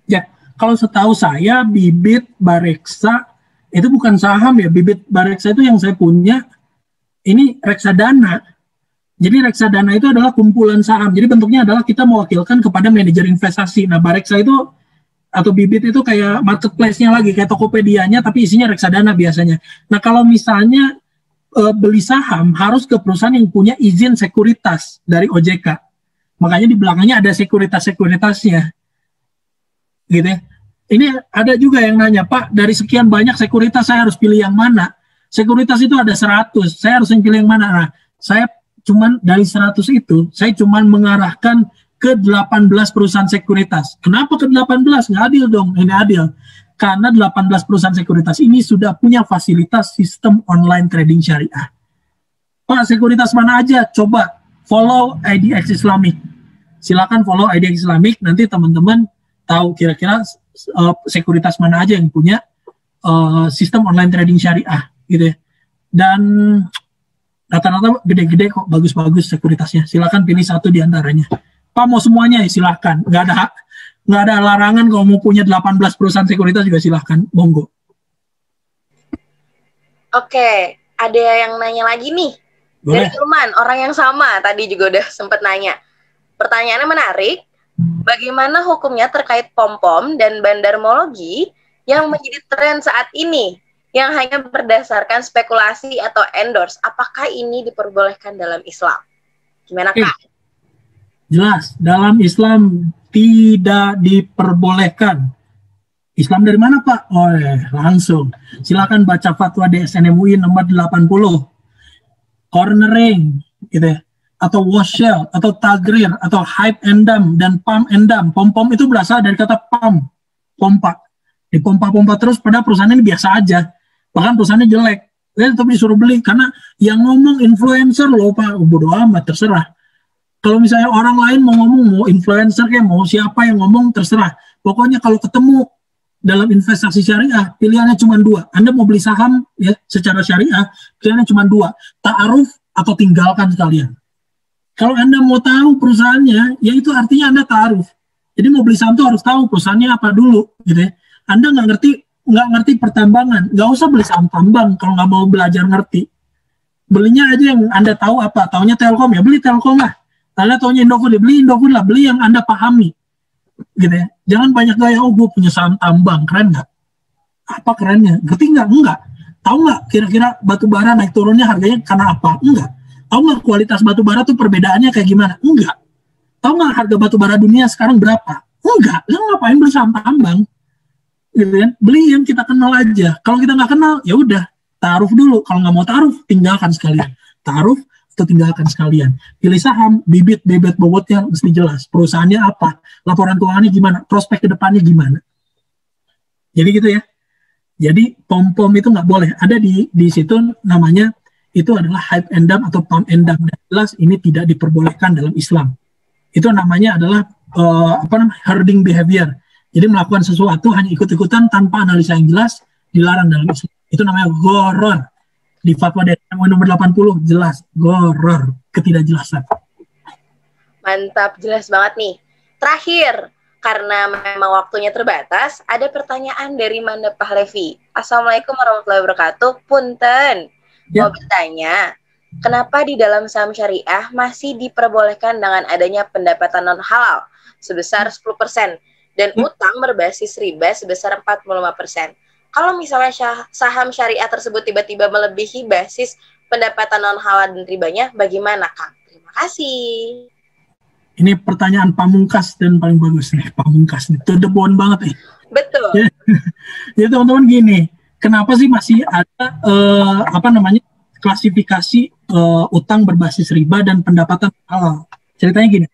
Ya, kalau setahu saya bibit Bareksa itu bukan saham ya. Bibit Bareksa itu yang saya punya ini reksadana. Jadi reksadana itu adalah kumpulan saham. Jadi bentuknya adalah kita mewakilkan kepada manajer investasi. Nah, Bareksa itu atau bibit itu kayak marketplace-nya lagi, kayak Tokopedia-nya tapi isinya reksadana biasanya. Nah, kalau misalnya beli saham harus ke perusahaan yang punya izin sekuritas dari OJK. Makanya di belakangnya ada sekuritas-sekuritasnya. Gitu ya. Ini ada juga yang nanya, Pak, dari sekian banyak sekuritas saya harus pilih yang mana? Sekuritas itu ada 100, saya harus pilih yang mana? Nah, saya cuman dari 100 itu, saya cuman mengarahkan ke 18 perusahaan sekuritas. Kenapa ke 18? Nggak adil dong, ini adil. Karena 18 perusahaan sekuritas ini sudah punya fasilitas sistem online trading syariah. Pak, sekuritas mana aja? Coba follow IDX Islamic. Silakan follow IDX Islamic, nanti teman-teman tahu kira-kira sekuritas mana aja yang punya sistem online trading syariah gitu ya. Dan rata-rata gede-gede kok, bagus-bagus sekuritasnya. Silakan pilih satu di antaranya. Pak, mau semuanya ya silakan. Nggak ada larangan kalau mau punya 18 perusahaan sekuritas juga silahkan, monggo. Oke, ada yang nanya lagi nih. Boleh. Dari Ilman, orang yang sama tadi juga udah sempat nanya. Pertanyaannya menarik. Bagaimana hukumnya terkait pom-pom dan bandarmologi yang menjadi tren saat ini, yang hanya berdasarkan spekulasi atau endorse? Apakah ini diperbolehkan dalam Islam? Gimana, Kak? Jelas, dalam Islam tidak diperbolehkan. Islam dari mana, Pak? Oh, langsung. Silakan baca fatwa DSN MUI nomor 80. Cornering, gitu ya. Atau washel, atau tagrir, atau hype and dump, dan pump and dump. Pom-pom itu berasal dari kata pump, pompa. Dipompa-pompa terus, pada perusahaan ini biasa aja. Bahkan perusahaannya jelek. Tapi disuruh beli, karena yang ngomong influencer loh, Pak. Bodo amat, terserah. Kalau misalnya orang lain mau ngomong, mau influencer kayak mau siapa yang ngomong, terserah. Pokoknya kalau ketemu dalam investasi syariah, pilihannya cuma 2. Anda mau beli saham ya secara syariah, pilihannya cuma 2. Ta'aruf atau tinggalkan sekalian. Kalau Anda mau tahu perusahaannya, ya itu artinya Anda ta'aruf. Jadi mau beli saham itu harus tahu perusahaannya apa dulu, gitu ya. Anda nggak ngerti pertambangan, nggak usah beli saham tambang kalau nggak mau belajar ngerti. Belinya aja yang Anda tahu apa, taunya Telkom ya beli Telkom lah. Anda taunya Indofood, beli Indofood lah, beli yang Anda pahami, gitu ya. Jangan banyak gaya, oh gue punya saham tambang, keren nggak? Apa kerennya? Ngerti nggak? Enggak. Tahu nggak kira-kira batu bara naik turunnya harganya karena apa? Enggak. Tahu nggak kualitas batu bara tuh perbedaannya kayak gimana? Enggak. Tahu nggak harga batu bara dunia sekarang berapa? Enggak. Lu ngapain beli saham tambang? Gitu kan? Beli yang kita kenal aja. Kalau kita nggak kenal, ya udah taruh dulu. Kalau nggak mau taruh, tinggalkan sekalian. Taruh atau tinggalkan sekalian. Pilih saham, bibit bobotnya mesti jelas. Perusahaannya apa? Laporan keuangannya gimana? Prospek kedepannya gimana? Jadi gitu ya. Jadi pom-pom itu nggak boleh. Ada di situ namanya itu adalah hype and dump atau pump and dump. Dan jelas ini tidak diperbolehkan dalam Islam. Itu namanya adalah herding behavior. Jadi melakukan sesuatu hanya ikut-ikutan tanpa analisa yang jelas, dilarang dalam Islam. Itu namanya gharar. Di fatwa DSN MUI nomor 80 jelas gharar, ketidakjelasan. Mantap, jelas banget nih. Terakhir, karena memang waktunya terbatas, ada pertanyaan dari Manda Pahlevi. Assalamualaikum warahmatullahi wabarakatuh. Punten, mau bertanya, kenapa di dalam saham syariah masih diperbolehkan dengan adanya pendapatan non halal sebesar 10% dan utang berbasis riba sebesar 45%? Kalau misalnya saham syariah tersebut tiba-tiba melebihi basis pendapatan non halal dan ribanya, bagaimana, Kang? Terima kasih. Ini pertanyaan pamungkas dan paling bagus nih, pamungkas nih, to the bone banget nih. Betul. Jadi teman-teman gini, kenapa sih masih ada klasifikasi utang berbasis riba dan pendapatan halal? Ceritanya gini,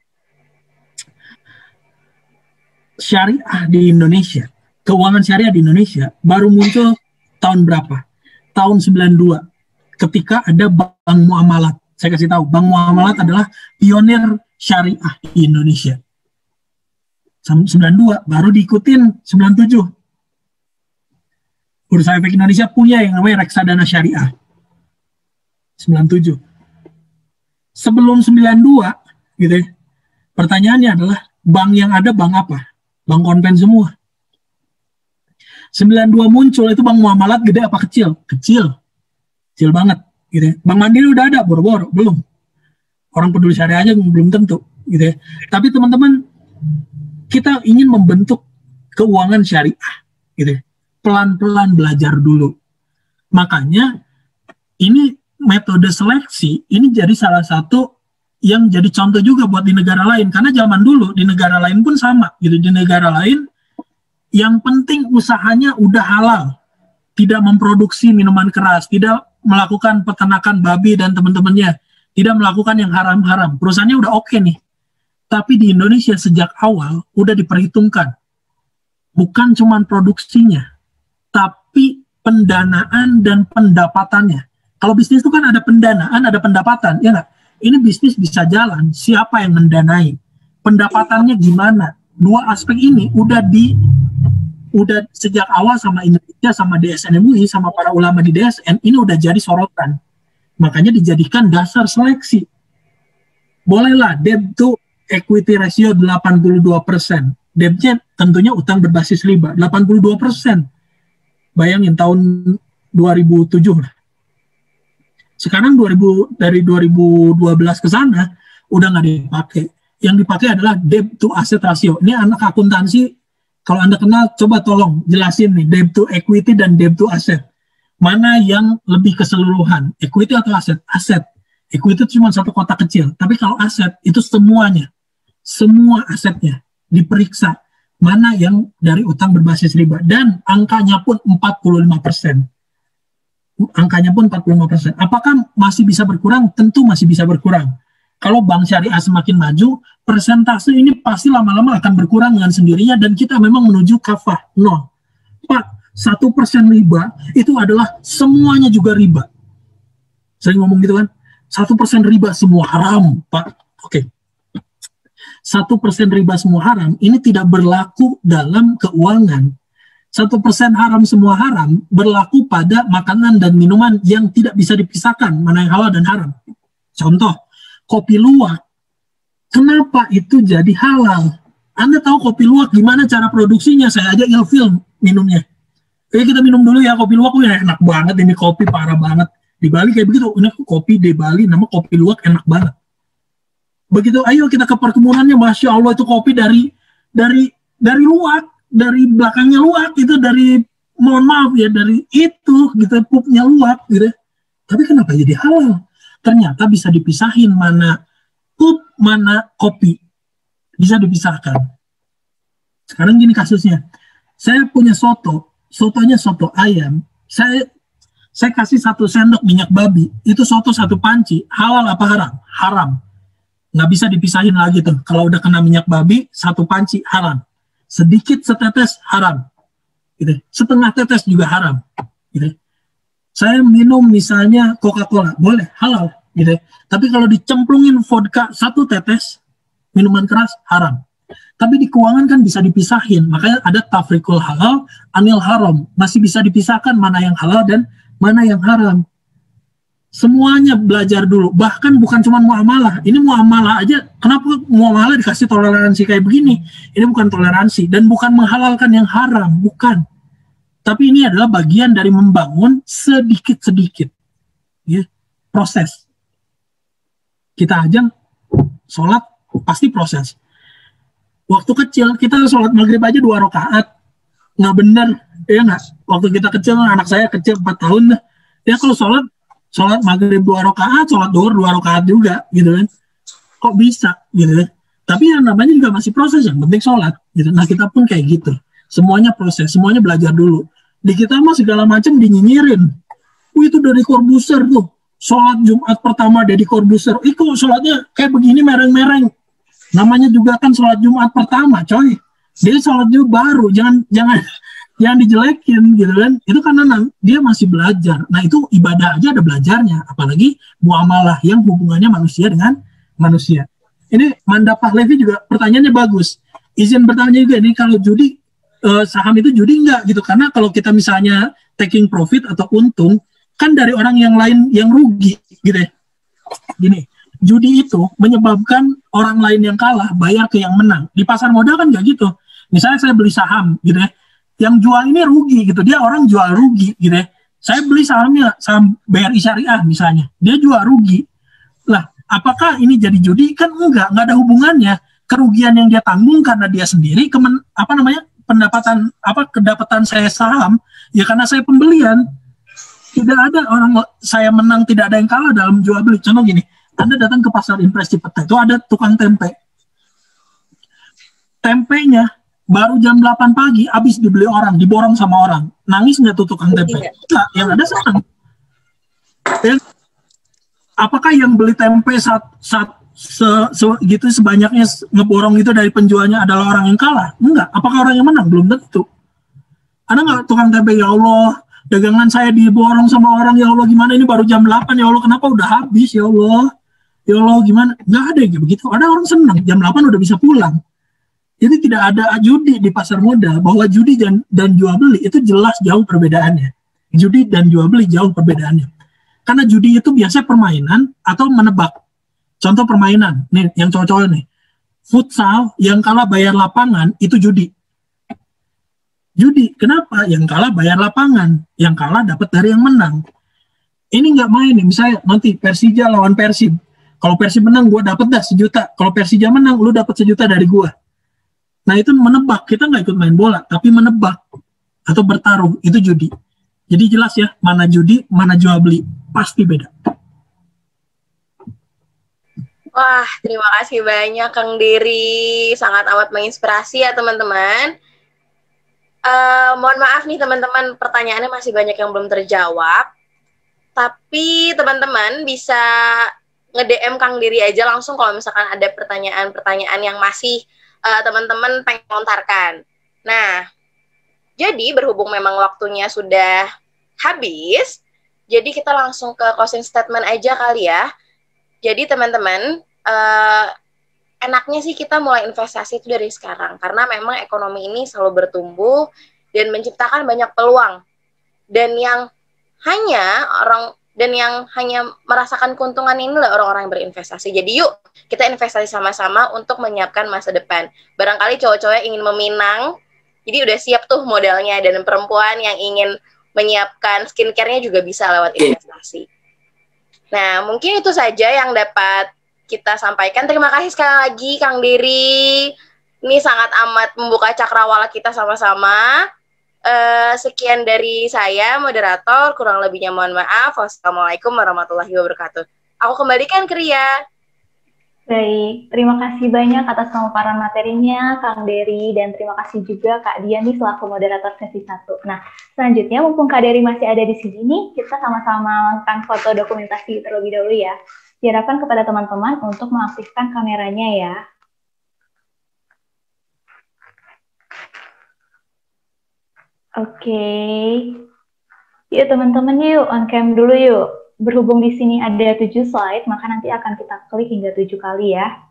syariah di Indonesia, keuangan syariah di Indonesia baru muncul tahun berapa? Tahun 92, ketika ada Bank Muamalat. Saya kasih tahu, Bank Muamalat adalah pionir syariah di Indonesia. 92, baru diikutin 97. Bursa Efek Indonesia punya yang namanya reksadana syariah. 97. sebelum 92 gitu ya, pertanyaannya adalah bank yang ada bank apa? Bank konven semua. 92 muncul itu bank muamalat gede apa kecil? Kecil banget gitu ya. Bank Mandiri udah ada, boro-boro belum. Orang Peduli Syariah aja belum tentu gitu ya. Tapi teman-teman, kita ingin membentuk keuangan syariah gitu ya. Pelan-pelan belajar dulu. Makanya ini metode seleksi ini jadi salah satu yang jadi contoh juga buat di negara lain, karena zaman dulu di negara lain pun sama gitu. Di negara lain yang penting usahanya udah halal, tidak memproduksi minuman keras, tidak melakukan peternakan babi dan teman-temannya, tidak melakukan yang haram-haram, perusahaannya udah oke nih. Tapi di Indonesia sejak awal udah diperhitungkan, bukan cuma produksinya, tapi pendanaan dan pendapatannya. Kalau bisnis itu kan ada pendanaan, ada pendapatan, ya nggak? Ini bisnis bisa jalan, siapa yang mendanai? Pendapatannya gimana? Dua aspek ini udah sejak awal sama Indonesia, sama DSN MUI, sama para ulama di DSN, ini udah jadi sorotan. Makanya dijadikan dasar seleksi. Bolehlah debt to equity ratio 82%. Debt-nya tentunya utang berbasis riba, 82%. Bayangin tahun 2007 lah. Sekarang dari 2012 ke sana udah nggak dipakai. Yang dipakai adalah debt to asset ratio. Ini anak akuntansi, kalau Anda kenal, coba tolong jelasin nih, debt to equity dan debt to asset. Mana yang lebih keseluruhan, equity atau aset? Aset. Equity itu cuma satu kotak kecil, tapi kalau aset itu semuanya, semua asetnya diperiksa. Mana yang dari utang berbasis riba, dan angkanya pun 45%. Angkanya pun 45%. Apakah masih bisa berkurang? Tentu masih bisa berkurang. Kalau bank syariah semakin maju, persentase ini pasti lama-lama akan berkurang dengan sendirinya, dan kita memang menuju kafah, nol. Pak, 1% riba itu adalah semuanya juga riba. Sering ngomong gitu kan? 1% riba semua haram, Pak. Oke. 1% riba semua haram, ini tidak berlaku dalam keuangan. 1% haram semua haram berlaku pada makanan dan minuman yang tidak bisa dipisahkan, mana yang halal dan haram. Contoh, kopi luwak. Kenapa itu jadi halal? Anda tahu kopi luwak gimana cara produksinya? Saya aja ilfil minumnya. Oke, kita minum dulu ya kopi luwak. Enak banget ini kopi, parah banget. Di Bali kayak begitu, ini kopi di Bali, nama kopi luwak enak banget. Begitu, ayo kita ke perkebunannya, Masya Allah itu kopi dari luwak. Dari belakangnya luwak, itu dari, mohon maaf ya, dari itu gitu, pupnya luwak gitu. Tapi kenapa jadi halal? Ternyata bisa dipisahin mana pup, mana kopi. Bisa dipisahkan. Sekarang gini kasusnya. Saya punya sotonya soto ayam. Saya kasih 1 sendok minyak babi, itu soto 1 panci, halal apa haram? Haram. Nggak bisa dipisahin lagi tuh. Kalau udah kena minyak babi, 1 panci haram. Sedikit setetes haram, gitu. Setengah tetes juga haram, gitu. Saya minum misalnya Coca-Cola, boleh, halal, gitu. Tapi kalau dicemplungin vodka 1 tetes, minuman keras haram. Tapi di keuangan kan bisa dipisahin, makanya ada tafrikul halal, anil haram, masih bisa dipisahkan mana yang halal dan mana yang haram. Semuanya belajar dulu, bahkan bukan cuma muamalah. Ini muamalah aja, kenapa muamalah dikasih toleransi kayak begini? Ini bukan toleransi, dan bukan menghalalkan yang haram, bukan. Tapi ini adalah bagian dari membangun sedikit-sedikit. Ya, proses. Kita aja sholat, pasti proses. Waktu kecil, kita sholat maghrib aja 2 rakaat. Nggak benar, ya nggak? Waktu kita kecil, anak saya kecil 4 tahun, ya kalau sholat maghrib 2 rakaat, sholat duhur 2 rakaat juga, gitu kan. Kok bisa, gitu kan. Tapi yang namanya juga masih proses, yang penting sholat, gitu. Nah, kita pun kayak gitu. Semuanya proses, semuanya belajar dulu. Di kita mah segala macam dinyinyirin. Itu dari Corbuzier tuh. Sholat Jumat pertama Deddy Corbuzier. Itu sholatnya kayak begini mereng-mereng. Namanya juga kan sholat Jumat pertama, coy. Dia sholat juga baru, jangan dijelekin gitu kan. Itu karena dia masih belajar. Nah, itu ibadah aja ada belajarnya, apalagi muamalah yang hubungannya manusia dengan manusia. Ini Manda Pahlevi juga pertanyaannya bagus. Izin bertanya juga nih, kalau judi saham itu judi enggak gitu? Karena kalau kita misalnya taking profit atau untung kan dari orang yang lain yang rugi gitu ya. Gini, judi itu menyebabkan orang lain yang kalah bayar ke yang menang. Di pasar modal kan nggak gitu. Misalnya saya beli saham gitu ya, yang jual ini rugi gitu, dia orang jual rugi gitu ya. Saya beli sahamnya, saham BRI Syariah misalnya, dia jual rugi. Lah, apakah ini jadi judi? Kan enggak ada hubungannya. Kerugian yang dia tanggung karena dia sendiri, kedapatan saya saham, ya karena saya pembelian. Tidak ada orang saya menang, tidak ada yang kalah dalam jual beli. Contoh gini, Anda datang ke pasar Impres Cipete, itu ada tukang tempe. Tempenya baru jam 8 pagi habis dibeli orang, diborong sama orang. Nangis nggak tuh tukang tempe? Enggak, yang ada senang. Apakah yang beli tempe gitu sebanyaknya ngeborong itu dari penjualnya adalah orang yang kalah? Enggak. Apakah orang yang menang? Belum tentu. Ada nggak tukang tempe, ya Allah, dagangan saya diborong sama orang, ya Allah gimana ini baru jam 8, ya Allah kenapa udah habis, ya Allah gimana? Nggak ada yang begitu. Ada orang senang jam 8 udah bisa pulang. Jadi tidak ada judi di pasar modal. Bahwa judi dan jual beli itu jelas jauh perbedaannya. Judi dan jual beli jauh perbedaannya. Karena judi itu biasanya permainan atau menebak. Contoh permainan, nih yang cowok-cowok nih. Futsal yang kalah bayar lapangan itu judi. Judi, kenapa? Yang kalah bayar lapangan, yang kalah dapat dari yang menang. Ini nggak main nih, misalnya nanti Persija lawan Persib. Kalau Persib menang, gue dapat dah 1 juta. Kalau Persija menang, lu dapat 1 juta dari gue. Nah itu menebak, kita nggak ikut main bola, tapi menebak atau bertaruh, itu judi. Jadi jelas ya, mana judi, mana jual beli, pasti beda. Wah, terima kasih banyak Kang Dery, sangat amat menginspirasi ya teman-teman. Mohon maaf nih teman-teman, pertanyaannya masih banyak yang belum terjawab. Tapi teman-teman bisa nge-DM Kang Dery aja langsung kalau misalkan ada pertanyaan-pertanyaan yang masih teman-teman pengen lontarkan. Nah, jadi berhubung memang waktunya sudah habis, jadi kita langsung ke closing statement aja kali ya. Jadi teman-teman, enaknya sih kita mulai investasi itu dari sekarang, karena memang ekonomi ini selalu bertumbuh dan menciptakan banyak peluang. Dan yang hanya merasakan keuntungan inilah orang-orang yang berinvestasi. Jadi yuk kita investasi sama-sama untuk menyiapkan masa depan. Barangkali cowok-cowok yang ingin meminang, jadi udah siap tuh modalnya, dan perempuan yang ingin menyiapkan skincare-nya juga bisa lewat investasi. Nah, mungkin itu saja yang dapat kita sampaikan. Terima kasih sekali lagi Kang Dery. Ini sangat amat membuka cakrawala kita sama-sama. Sekian dari saya, moderator. Kurang lebihnya mohon maaf. Wassalamualaikum warahmatullahi wabarakatuh. Aku kembalikan ke Ria. Baik, terima kasih banyak atas pemaparan materinya Kang Dery, dan terima kasih juga Kak Dian nih selaku moderator sesi 1. Nah, selanjutnya mumpung Kak Dery masih ada di sini nih, kita sama-sama melakukan foto dokumentasi terlebih dahulu ya. Diharapkan kepada teman-teman untuk mengaktifkan kameranya ya. Oke. Yuk teman-teman, yuk on cam dulu yuk. Berhubung di sini ada 7 slide, maka nanti akan kita klik hingga 7 kali ya.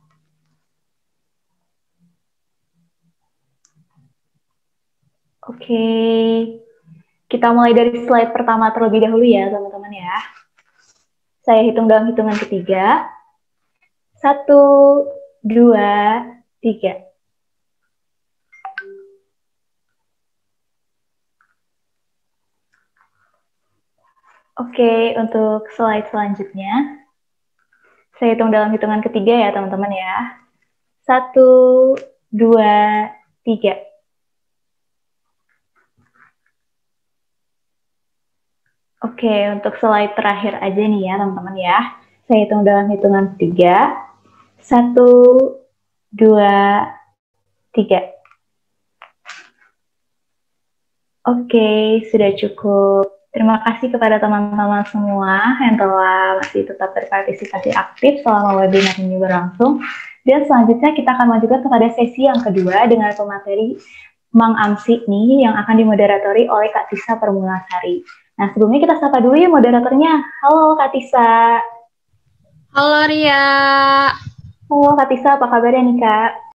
Oke. Kita mulai dari slide pertama terlebih dahulu ya teman-teman ya. Saya hitung dalam hitungan ketiga. 1, 2, 3. Oke, untuk slide selanjutnya, saya hitung dalam hitungan ketiga ya teman-teman ya. 1, 2, 3. Oke, untuk slide terakhir aja nih ya teman-teman ya. Saya hitung dalam hitungan ketiga. 1, 2, 3. Oke, sudah cukup. Terima kasih kepada teman-teman semua yang telah masih tetap berpartisipasi aktif selama webinar ini berlangsung. Dan selanjutnya kita akan lanjutkan kepada sesi yang kedua dengan pemateri Mang Amsi nih yang akan dimoderatori oleh Kak Tisa Permulasari. Nah, sebelumnya kita sapa dulu ya moderatornya. Halo Kak Tisa. Halo Ria. Halo Kak Tisa, apa kabarnya nih Kak?